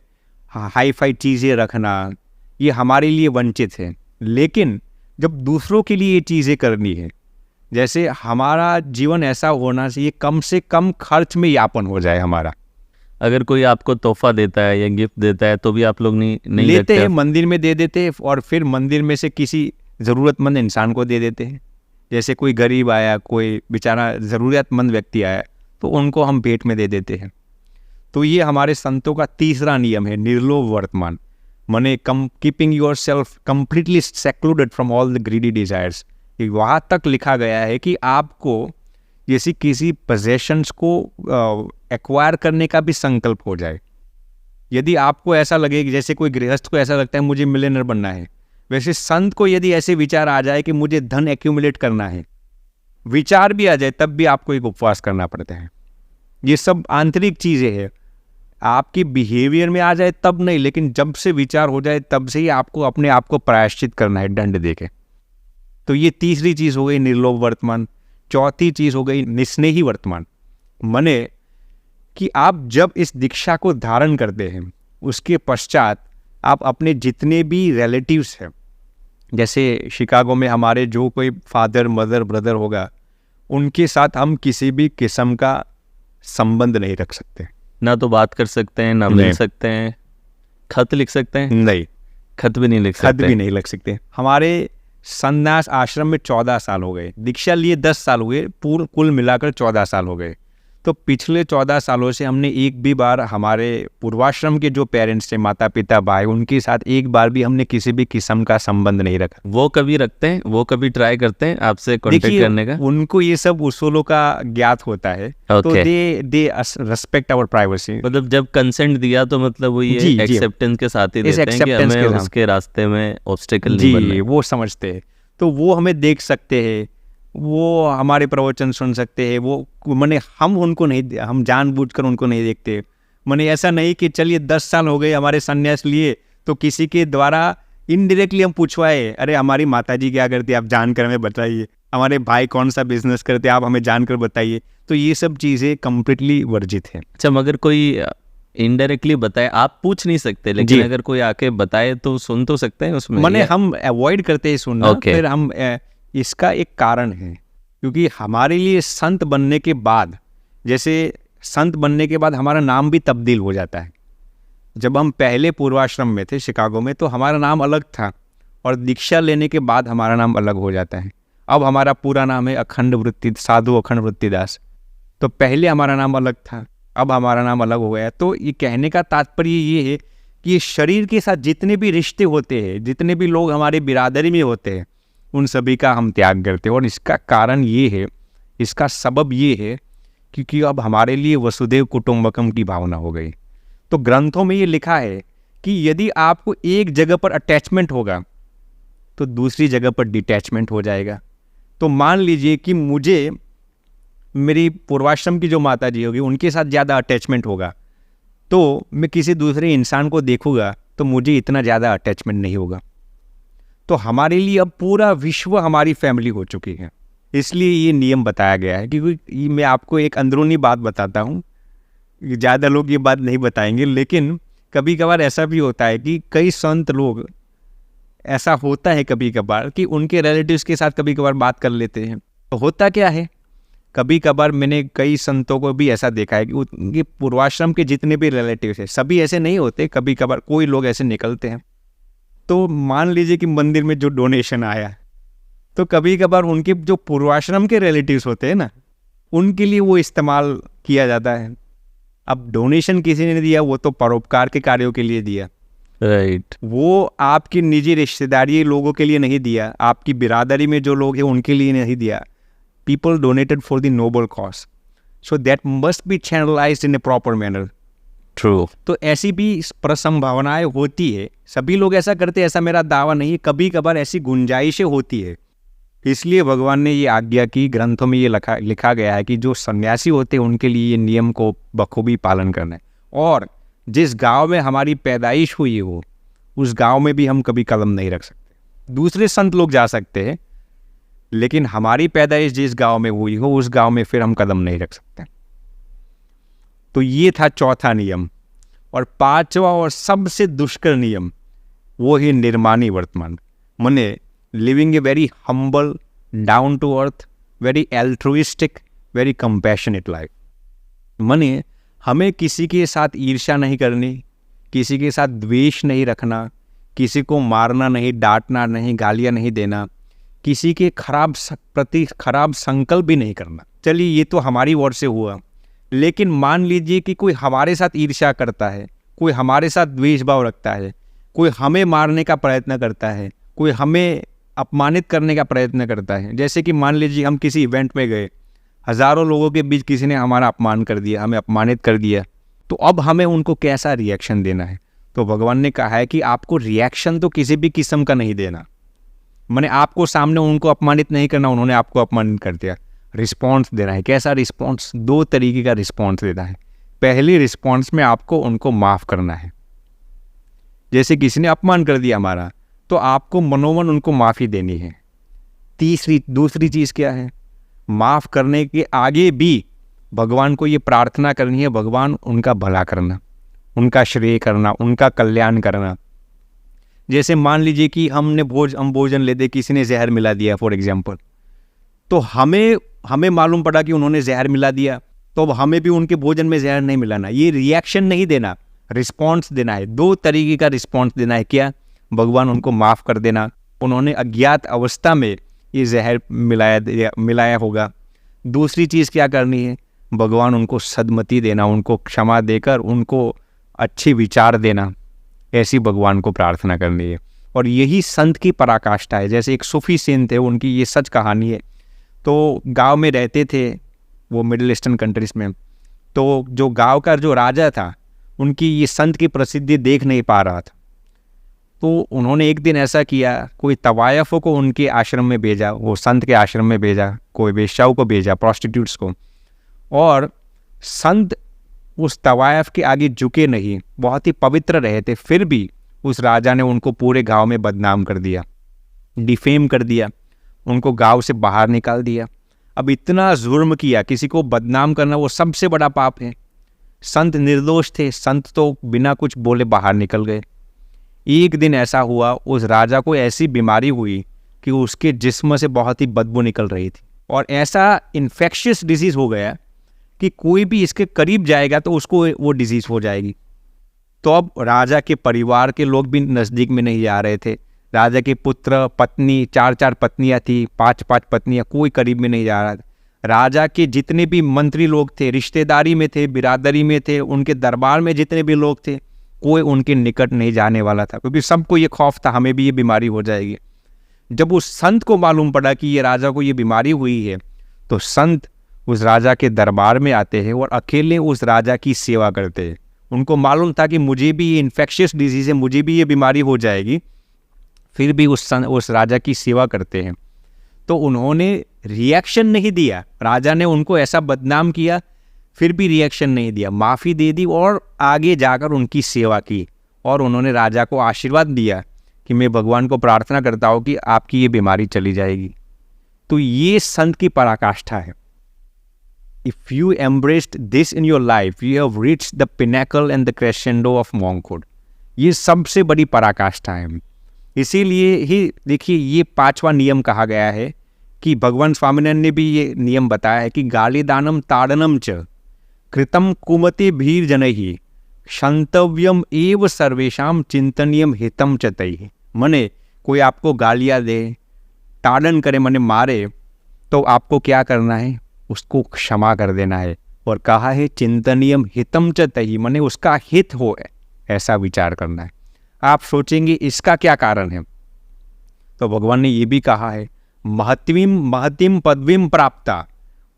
हाई फाई चीज़ें रखना, ये हमारे लिए वंचित है। लेकिन जब दूसरों के लिए ये चीज़ें करनी है, जैसे हमारा जीवन ऐसा होना चाहिए कम से कम खर्च में यापन हो जाए हमारा। अगर कोई आपको तोहफा देता है या गिफ्ट देता है तो भी आप लोग नहीं लेते हैं, मंदिर में दे देते हैं, और फिर मंदिर में से किसी ज़रूरतमंद इंसान को दे देते हैं। जैसे कोई गरीब आया, कोई बेचारा ज़रूरतमंद व्यक्ति आया, तो उनको हम भेंट में दे देते हैं। तो ये हमारे संतों का तीसरा नियम है, निर्लोभ वर्तमान, माने keeping your self completely secluded from all the greedy desires. वहाँ तक लिखा गया है कि आपको जैसे किसी पोजेशंस को एक्वायर करने का भी संकल्प हो जाए। यदि आपको ऐसा लगे कि जैसे कोई गृहस्थ को ऐसा लगता है मुझे मिलियनर बनना है, वैसे संत को यदि ऐसे विचार आ जाए कि मुझे धन एक्यूमुलेट करना है, विचार भी आ जाए, तब भी आपको एक उपवास करना पड़ता है। ये सब आंतरिक चीज़ें हैं, आपकी बिहेवियर में आ जाए तब नहीं, लेकिन जब से विचार हो जाए तब से ही आपको अपने आप को प्रायश्चित करना है दंड देके। तो ये तीसरी चीज़ हो गई निर्लोभ वर्तमान। चौथी चीज़ हो गई निस्नेही वर्तमान, मने कि आप जब इस दीक्षा को धारण करते हैं, उसके पश्चात आप अपने जितने भी रिलेटिव्स हैं, जैसे शिकागो में हमारे जो कोई फादर मदर ब्रदर होगा, उनके साथ हम किसी भी किस्म का संबंध नहीं रख सकते। ना तो बात कर सकते हैं, ना मिल सकते हैं, खत लिख सकते हैं? नहीं, खत भी नहीं लिख सकते। खत भी नहीं लिख सकते। हमारे संन्यास आश्रम में 14 साल हो गए, दीक्षा लिए 10 साल हुए, पूर्ण कुल मिलाकर 14 साल हो गए। तो पिछले 14 सालों से हमने एक भी बार हमारे पूर्वाश्रम के जो पेरेंट्स थे, माता पिता भाई, उनके साथ एक बार भी हमने किसी भी किस्म का संबंध नहीं रखा। वो कभी रखते हैं, वो कभी ट्राई करते हैं आपसे कांटेक्ट करने का? उनको ये सब उसूलों का ज्ञात होता है, तो दे रेस्पेक्ट आवर प्राइवेसी। मतलब जब कंसेंट दिया तो मतलब वो ये एक्सेप्टेंस के साथ ही देते हैं कि हमें उसके रास्ते में ऑब्स्टिकल नहीं बनना है। वो समझते हैं, तो वो हमें देख सकते हैं, वो हमारे प्रवचन सुन सकते हैं, वो माने हम उनको नहीं, हम जानबूझकर उनको नहीं देखते। माने ऐसा नहीं कि चलिए 10 साल हो गए हमारे संन्यास लिए, तो किसी के द्वारा इनडायरेक्टली हम पूछवाए, अरे हमारी माताजी क्या करती है आप जानकर हमें बताइए, हमारे भाई कौन सा बिजनेस करते हैं आप हमें जानकर बताइए। तो ये सब चीज़ें कम्प्लीटली वर्जित हैं। अच्छा, मगर कोई इनडायरेक्टली बताए, आप पूछ नहीं सकते, लेकिन अगर कोई आके बताए तो सुन तो सकते हैं उसमें? माने हम अवॉइड करते हैं सुनना। फिर हम इसका एक कारण है, क्योंकि हमारे लिए संत बनने के बाद, जैसे संत बनने के बाद हमारा नाम भी तब्दील हो जाता है। जब हम पहले पूर्वाश्रम में थे शिकागो में, तो हमारा नाम अलग था, और दीक्षा लेने के बाद हमारा नाम अलग हो जाता है। अब हमारा पूरा नाम है अखंड वृत्ति, साधु अखंड वृत्तिदास। तो पहले हमारा नाम अलग था, अब हमारा नाम अलग हो गया। तो ये कहने का तात्पर्य ये है कि ये शरीर के साथ जितने भी रिश्ते होते हैं, जितने भी लोग हमारे बिरादरी में होते हैं, उन सभी का हम त्याग करते हैं। और इसका कारण ये है, इसका सबब ये है क्योंकि अब हमारे लिए वसुदेव कुटुंबकम की भावना हो गई। तो ग्रंथों में ये लिखा है कि यदि आपको एक जगह पर अटैचमेंट होगा तो दूसरी जगह पर डिटैचमेंट हो जाएगा। तो मान लीजिए कि मुझे मेरी पूर्वाश्रम की जो माता जी होगी उनके साथ ज़्यादा अटैचमेंट होगा, तो मैं किसी दूसरे इंसान को देखूंगा तो मुझे इतना ज़्यादा अटैचमेंट नहीं होगा। तो हमारे लिए अब पूरा विश्व हमारी फैमिली हो चुकी है, इसलिए ये नियम बताया गया है। क्योंकि मैं आपको एक अंदरूनी बात बताता हूँ, ज़्यादा लोग ये बात नहीं बताएंगे, लेकिन कभी कभार ऐसा भी होता है कि कई संत लोग, ऐसा होता है कभी कभार कि उनके रिलेटिव्स के साथ कभी कभार बात कर लेते हैं। तो होता क्या है, कभी कभार मैंने कई संतों को भी ऐसा देखा है कि उनके पूर्वाश्रम के जितने भी रिलेटिव्स हैं, सभी ऐसे नहीं होते, कभी कभार कोई लोग ऐसे निकलते हैं। तो मान लीजिए कि मंदिर में जो डोनेशन आया, तो कभी कभार उनके जो पूर्वाश्रम के रिलेटिव्स होते हैं ना, उनके लिए वो इस्तेमाल किया जाता है। अब डोनेशन किसी ने दिया, वो तो परोपकार के कार्यों के लिए दिया, राइट। वो आपकी निजी रिश्तेदारी लोगों के लिए नहीं दिया, आपकी बिरादरी में जो लोग हैं उनके लिए नहीं दिया। People donated for the noble cause, so that must be channelised in A proper manner. True. तो ऐसी भी प्रसंभावनाएं होती है, सभी लोग ऐसा करते हैं ऐसा मेरा दावा नहीं है, कभी कभार ऐसी गुंजाइशें होती है। इसलिए भगवान ने ये आज्ञा की, ग्रंथों में ये लिखा गया है कि जो सन्यासी होते हैं उनके लिए ये नियम को बखूबी पालन करना है। और जिस गांव में हमारी पैदाइश हुई हो उस गांव में भी हम कभी कदम नहीं रख सकते। दूसरे संत लोग जा सकते हैं, लेकिन हमारी पैदाइश जिस गांव में हुई हो उस गांव में फिर हम कदम नहीं रख सकते। तो ये था चौथा नियम। और पांचवा और सबसे दुष्कर नियम वो है निर्माणी वर्तमान, मने living a very humble, down to earth, very altruistic, very compassionate life. मने हमें किसी के साथ ईर्ष्या नहीं करनी, किसी के साथ द्वेष नहीं रखना, किसी को मारना नहीं, डांटना नहीं, गालियां नहीं देना, किसी के प्रति खराब संकल्प भी नहीं करना। चलिए ये तो हमारी ओर से हुआ, लेकिन मान लीजिए कि कोई हमारे साथ ईर्ष्या करता है, कोई हमारे साथ द्वेष भाव रखता है, कोई हमें मारने का प्रयत्न करता है, कोई हमें अपमानित करने का प्रयत्न करता है। जैसे कि मान लीजिए हम किसी इवेंट में गए, हज़ारों लोगों के बीच किसी ने हमारा अपमान कर दिया, हमें अपमानित कर दिया, तो अब हमें उनको कैसा रिएक्शन देना है। तो भगवान ने कहा है कि आपको रिएक्शन तो किसी भी किस्म का नहीं देना, मैंने आपको सामने उनको अपमानित नहीं करना, उन्होंने आपको अपमानित कर दिया, रिस्पॉन्स देना है। कैसा रिस्पॉन्स? दो तरीके का रिस्पॉन्स देना है। पहली रिस्पॉन्स में आपको उनको माफ़ करना है। जैसे किसी ने अपमान कर दिया हमारा, तो आपको मनोमन उनको माफ़ी देनी है। दूसरी चीज़ क्या है? माफ़ करने के आगे भी भगवान को ये प्रार्थना करनी है, भगवान उनका भला करना, उनका श्रेय करना, उनका कल्याण करना। जैसे मान लीजिए कि हम भोजन लेते, किसी ने जहर मिला दिया फॉर एग्जाम्पल, तो हमें मालूम पड़ा कि उन्होंने जहर मिला दिया, तो अब हमें भी उनके भोजन में जहर नहीं मिलाना। ये रिएक्शन नहीं देना, रिस्पॉन्स देना है। दो तरीके का रिस्पॉन्स देना है। क्या? भगवान उनको माफ़ कर देना, उन्होंने अज्ञात अवस्था में ये जहर मिलाया होगा। दूसरी चीज़ क्या करनी है? भगवान उनको सद्मति देना, उनको क्षमा देकर उनको अच्छे विचार देना। ऐसी भगवान को प्रार्थना करनी है। और यही संत की पराकाष्ठा है। जैसे एक सूफी सेंट थे, उनकी ये सच कहानी है। तो गांव में रहते थे वो, मिडिल ईस्टर्न कंट्रीज में। तो जो गांव का जो राजा था, उनकी ये संत की प्रसिद्धि देख नहीं पा रहा था। तो उन्होंने एक दिन ऐसा किया, कोई तवायफों को उनके आश्रम में भेजा, वो संत के आश्रम में भेजा, कोई वेश्याओं को भेजा, प्रोस्टिट्यूट्स को। और संत उस तवायफ के आगे झुके नहीं, बहुत ही पवित्र रहे थे। फिर भी उस राजा ने उनको पूरे गांव में बदनाम कर दिया, डिफेम कर दिया, उनको गांव से बाहर निकाल दिया। अब इतना जुर्म किया, किसी को बदनाम करना वो सबसे बड़ा पाप है। संत निर्दोष थे, संत तो बिना कुछ बोले बाहर निकल गए। एक दिन ऐसा हुआ, उस राजा को ऐसी बीमारी हुई कि उसके जिस्म से बहुत ही बदबू निकल रही थी, और ऐसा इन्फेक्शियस डिजीज़ हो गया कि कोई भी इसके करीब जाएगा तो उसको वो डिजीज़ हो जाएगी। तो अब राजा के परिवार के लोग भी नज़दीक में नहीं जा रहे थे। राजा के पुत्र पत्नी, 4-4 पत्नियां थी, 5-5 पत्नियां, कोई करीब में नहीं जा रहा था। राजा के जितने भी मंत्री लोग थे, रिश्तेदारी में थे, बिरादरी में थे, उनके दरबार में जितने भी लोग थे, कोई उनके निकट नहीं जाने वाला था, क्योंकि सबको ये खौफ था हमें भी ये बीमारी हो जाएगी। जब उस संत को मालूम पड़ा कि ये राजा को ये बीमारी हुई है, तो संत उस राजा के दरबार में आते हैं और अकेले उस राजा की सेवा करते हैं। उनको मालूम था कि मुझे भी ये इन्फेक्शियस डिजीज़ है, मुझे भी ये बीमारी हो जाएगी, फिर भी उस राजा की सेवा करते हैं। तो उन्होंने रिएक्शन नहीं दिया। राजा ने उनको ऐसा बदनाम किया, फिर भी रिएक्शन नहीं दिया, माफ़ी दे दी और आगे जाकर उनकी सेवा की। और उन्होंने राजा को आशीर्वाद दिया कि मैं भगवान को प्रार्थना करता हूँ कि आपकी ये बीमारी चली जाएगी। तो ये संत की पराकाष्ठा है। If you embraced this in your life, you have reached the pinnacle and the crescendo of monkhood. ये सबसे बड़ी पराकाष्ठा है। इसीलिए ही देखिए ये 5वां नियम कहा गया है कि भगवान स्वामीनारायण ने भी ये नियम बताया है कि गाली दानम ताड़नम च कृतम कुमते भीर जनहि क्षंतव्यम एव सर्वेशाम चिंतनीयम हितम च तैहि। मने कोई आपको गालियाँ दे, ताड़न करे, मने मारे, तो आपको क्या करना है? उसको क्षमा कर देना है। और कहा है चिंतनीयम हितम च तैहि, मने उसका हित हो ऐसा विचार करना है। आप सोचेंगे इसका क्या कारण है, तो भगवान ने ये भी कहा है महतिम पदवीम प्राप्ता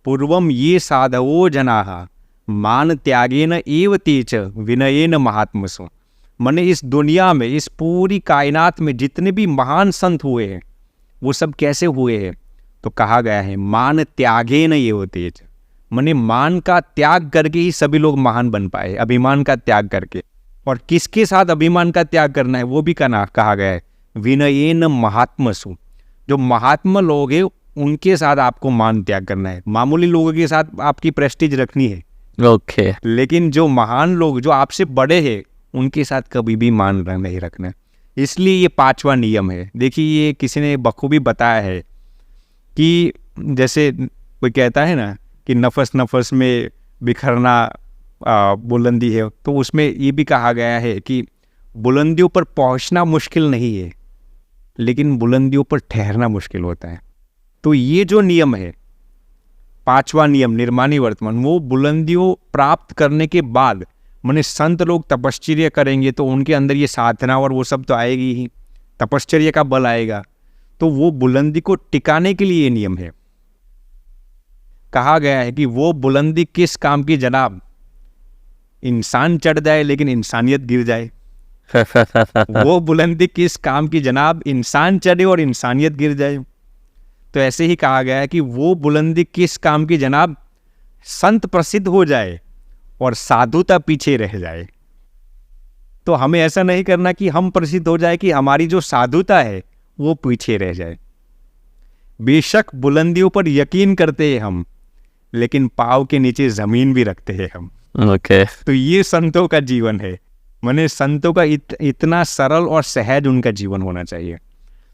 पूर्वम ये साधवो जनाः मान त्यागेन एव तेच विनयेन महात्मसु। मने इस दुनिया में, इस पूरी कायनात में जितने भी महान संत हुए हैं वो सब कैसे हुए हैं? तो कहा गया है मान त्यागेन एव तेच, मने मान का त्याग करके ही सभी लोग महान बन पाए, अभिमान का त्याग करके। और किसके साथ अभिमान का त्याग करना है वो भी कहा गया है विनयेन महात्मसु। जो महात्मा लोग हैं उनके साथ आपको मान त्याग करना है। मामूली लोगों के साथ आपकी प्रेस्टीज रखनी है, ओके। लेकिन जो महान लोग, जो आपसे बड़े हैं, उनके साथ कभी भी मान नहीं रखना। इसलिए ये 5वां नियम है। देखिए ये किसी ने बखूबी बताया है कि जैसे कोई कहता है ना कि नफस नफस में बिखरना बुलंदी है, तो उसमें ये भी कहा गया है कि बुलंदियों पर पहुंचना मुश्किल नहीं है, लेकिन बुलंदियों पर ठहरना मुश्किल होता है। तो ये जो नियम है, 5वां नियम निर्माणी वर्तमान, वो बुलंदियों प्राप्त करने के बाद माने संत लोग तपश्चर्या करेंगे तो उनके अंदर ये साधना और वो सब तो आएगी ही, तपश्चर्या का बल आएगा। तो वो बुलंदी को टिकाने के लिए ये नियम है। कहा गया है कि वो बुलंदी किस काम की जनाब, इंसान चढ़ जाए लेकिन इंसानियत गिर जाए। वो बुलंदी किस काम की जनाब, इंसान चढ़े और इंसानियत गिर जाए। तो ऐसे ही कहा गया है कि वो बुलंदी किस काम की जनाब, संत प्रसिद्ध हो जाए और साधुता पीछे रह जाए। तो हमें ऐसा नहीं करना कि हम प्रसिद्ध हो जाए कि हमारी जो साधुता है वो पीछे रह जाए। बेशक बुलंदियों पर यकीन करते हैं हम, लेकिन पाँव के नीचे जमीन भी रखते हैं हम। ओके। तो ये संतों का जीवन है। माने संतों का इतना सरल और सहज उनका जीवन होना चाहिए।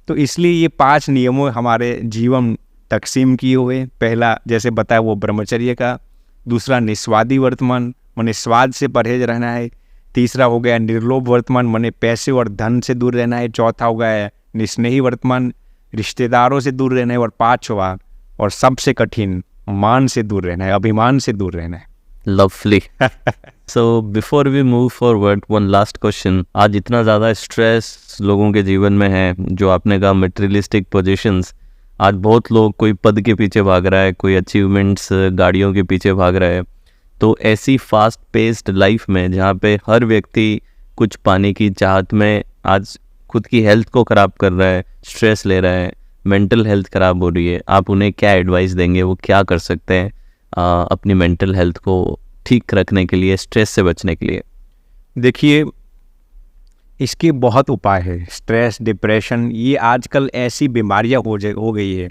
तो इसलिए ये 5 नियमों हमारे जीवन तकसीम किए हुए। पहला जैसे बताया वो ब्रह्मचर्य का, दूसरा निस्वादी वर्तमान, माने स्वाद से परहेज रहना है। तीसरा हो गया निर्लोभ वर्तमान, माने पैसे और धन से दूर रहना है। चौथा हो गया निस्नेही वर्तमान, रिश्तेदारों से दूर रहना है। और 5वां और सबसे कठिन, मान से दूर रहना है, अभिमान से दूर रहना है। Lovely. So before we move forward, one last question. आज इतना ज़्यादा स्ट्रेस लोगों के जीवन में है, जो आपने कहा मटेरियलिस्टिक पोजीशंस, आज बहुत लोग कोई पद के पीछे भाग रहा है, कोई अचीवमेंट्स गाड़ियों के पीछे भाग रहा है। तो ऐसी फास्ट पेस्ड लाइफ में जहाँ पे हर व्यक्ति कुछ पाने की चाहत में आज खुद की हेल्थ को ख़राब कर रहा है, स्ट्रेस ले रहा है, मेंटल हेल्थ ख़राब हो रही है, आप उन्हें क्या एडवाइस देंगे? वो क्या कर सकते हैं अपनी मेंटल हेल्थ को ठीक रखने के लिए, स्ट्रेस से बचने के लिए? देखिए इसके बहुत उपाय है। स्ट्रेस, डिप्रेशन, ये आजकल ऐसी बीमारियां हो गई है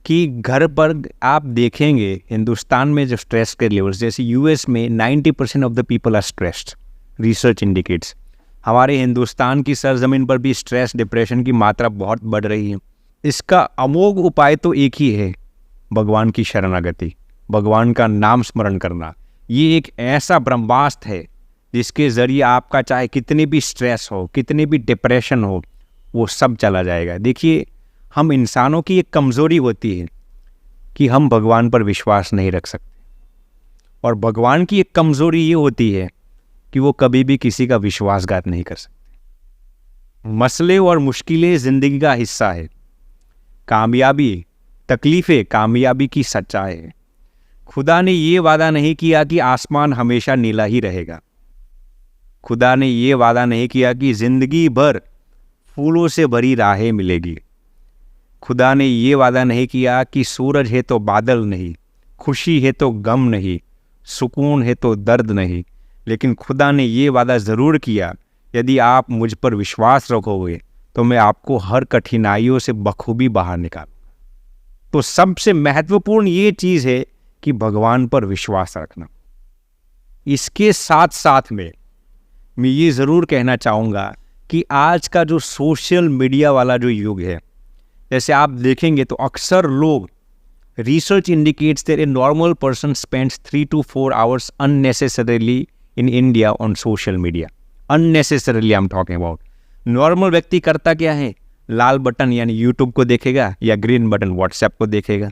कि घर पर आप देखेंगे हिंदुस्तान में जो स्ट्रेस के लेवल्स, जैसे यूएस में 90% of the people are stressed, research indicates. हमारे हिंदुस्तान की सरजमीन पर भी स्ट्रेस, डिप्रेशन की मात्रा बहुत बढ़ रही है। इसका अमोघ उपाय तो एक ही है, भगवान की शरणागति, भगवान का नाम स्मरण करना। ये एक ऐसा ब्रह्मास्त्र है जिसके ज़रिए आपका चाहे कितनी भी स्ट्रेस हो, कितनी भी डिप्रेशन हो, वो सब चला जाएगा। देखिए, हम इंसानों की एक कमज़ोरी होती है कि हम भगवान पर विश्वास नहीं रख सकते, और भगवान की एक कमज़ोरी ये होती है कि वो कभी भी किसी का विश्वासघात नहीं कर सकते। मसले और मुश्किलें ज़िंदगी का हिस्सा है। कामयाबी, तकलीफ़ें कामयाबी की सच्चाई है। खुदा ने ये वादा नहीं किया कि आसमान हमेशा नीला ही रहेगा। खुदा ने ये वादा नहीं किया कि ज़िंदगी भर फूलों से भरी राहें मिलेगी। खुदा ने ये वादा नहीं किया कि सूरज है तो बादल नहीं, खुशी है तो गम नहीं, सुकून है तो दर्द नहीं। लेकिन खुदा ने ये वादा ज़रूर किया, यदि आप मुझ पर विश्वास रखोगे तो मैं आपको हर कठिनाइयों से बखूबी बाहर निकालूंगा। तो सबसे महत्वपूर्ण ये चीज़ है कि भगवान पर विश्वास रखना। इसके साथ साथ में मैं ये ज़रूर कहना चाहूँगा कि आज का जो सोशल मीडिया वाला जो युग है, जैसे आप देखेंगे तो अक्सर लोग, research indicates that a normal person spends 3 to 4 hours unnecessarily in India on social media. Unnecessarily I'm talking about. Normal व्यक्ति करता क्या है? लाल बटन यानी यूट्यूब को देखेगा या ग्रीन बटन व्हाट्सएप को देखेगा,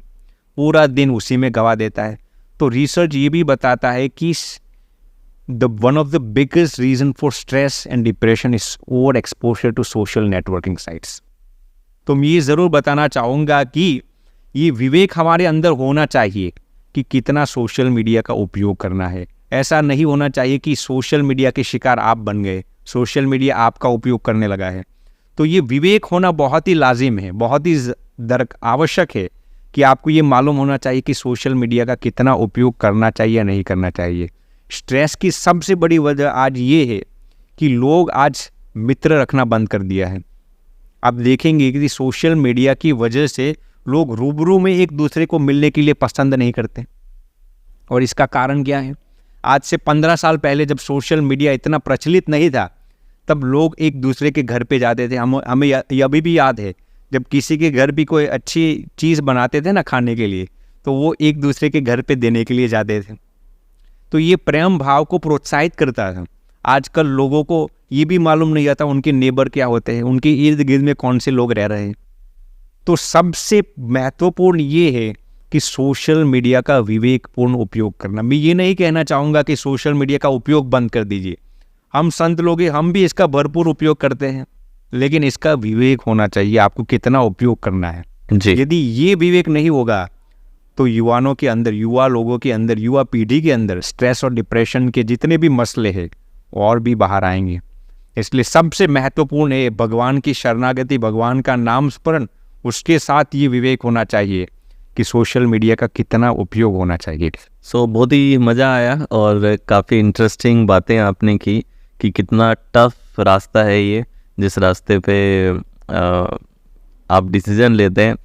पूरा दिन उसी में गवा देता है। तो रिसर्च ये भी बताता है कि one of the biggest reason for stress and depression is over exposure to social networking sites. तो मैं ये ज़रूर बताना चाहूँगा कि ये विवेक हमारे अंदर होना चाहिए कि कितना सोशल मीडिया का उपयोग करना है। ऐसा नहीं होना चाहिए कि सोशल मीडिया के शिकार आप बन गए, सोशल मीडिया आपका उपयोग करने लगा है। तो ये विवेक होना बहुत ही लाजिम है, बहुत ही आवश्यक है कि आपको ये मालूम होना चाहिए कि सोशल मीडिया का कितना उपयोग करना चाहिए या नहीं करना चाहिए। स्ट्रेस की सबसे बड़ी वजह आज ये है कि लोग आज मित्र रखना बंद कर दिया है। आप देखेंगे कि सोशल मीडिया की वजह से लोग रूबरू में एक दूसरे को मिलने के लिए पसंद नहीं करते। और इसका कारण क्या है? आज से 15 साल पहले जब सोशल मीडिया इतना प्रचलित नहीं था, तब लोग एक दूसरे के घर पे जाते थे। हमें अभी भी याद है, जब किसी के घर भी कोई अच्छी चीज़ बनाते थे ना खाने के लिए, तो वो एक दूसरे के घर पे देने के लिए जाते थे। तो ये प्रेम भाव को प्रोत्साहित करता था। आजकल लोगों को ये भी मालूम नहीं आता उनके नेबर क्या होते हैं, उनके इर्द गिर्द में कौन से लोग रह रहे हैं। तो सबसे महत्वपूर्ण ये है कि सोशल मीडिया का विवेकपूर्ण उपयोग करना। मैं ये नहीं कहना चाहूँगा कि सोशल मीडिया का उपयोग बंद कर दीजिए। हम संत लोग हैं, हम भी इसका भरपूर उपयोग करते हैं, लेकिन इसका विवेक होना चाहिए, आपको कितना उपयोग करना है जी। यदि ये विवेक नहीं होगा तो युवाओं के अंदर, युवा लोगों के अंदर, युवा पीढ़ी के अंदर स्ट्रेस और डिप्रेशन के जितने भी मसले हैं और भी बाहर आएंगे। इसलिए सबसे महत्वपूर्ण है भगवान की शरणागति, भगवान का नाम स्मरण, उसके साथ ये विवेक होना चाहिए कि सोशल मीडिया का कितना उपयोग होना चाहिए। बहुत ही मज़ा आया और काफ़ी इंटरेस्टिंग बातें आपने की कि कितना टफ रास्ता है ये, जिस रास्ते पे आप डिसीजन लेते हैं।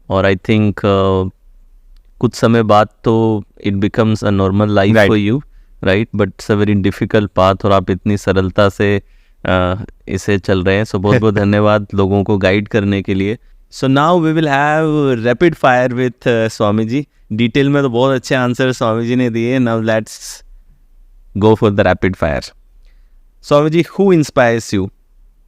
और आई थिंक कुछ समय बाद तो it becomes a normal life for you, right, but it's a very difficult path और आप इतनी सरलता से इसे चल रहे हैं। सो बहुत बहुत धन्यवाद लोगों को गाइड करने के लिए। So now we will have rapid fire with Swami ji. Detail में तो बहुत अच्छे आंसर स्वामी जी ने दिए। Now let's go for the rapid fire. Swami ji, who inspires you?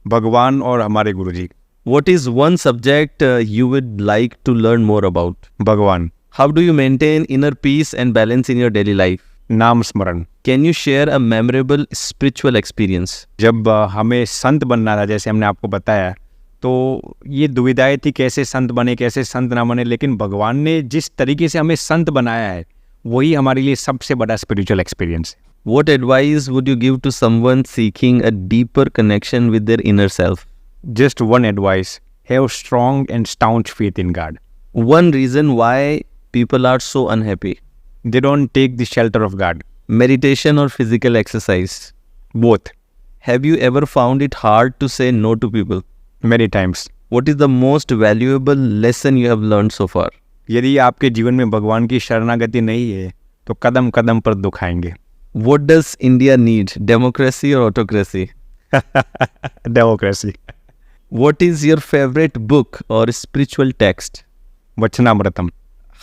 भगवान और हमारे गुरु जी। What is one subject you would like to learn more about? भगवान। How do you maintain inner peace and balance in your daily life? नाम स्मरण। Can you share a memorable spiritual experience? जब हमें संत बनना था, जैसे हमने आपको बताया, तो ये दुविधाएं थी कैसे संत बने, कैसे संत ना बने, लेकिन भगवान ने जिस तरीके से हमें संत बनाया है वही हमारे लिए सबसे बड़ा स्पिरिचुअल एक्सपीरियंस है। What advice would you give to someone seeking a deeper connection with their inner self? Just one advice: have strong and staunch faith in God. One reason why people are so unhappy? They don't take the shelter of God. Meditation or physical exercise? Both. Have you ever found it hard to say no to people? Many times. What is the most valuable lesson you have learned so far? यदि आपके जीवन में भगवान की शरणागति नहीं है तो कदम कदम पर दुख आएंगे। What does India need? Democracy or autocracy? Democracy. What is your favorite book or spiritual text? Vachanamritam.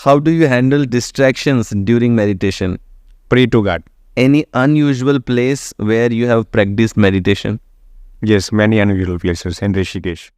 How do you handle distractions during meditation? Pray to God. Any unusual place where you have practiced meditation? Yes, many unusual places in Rishikesh.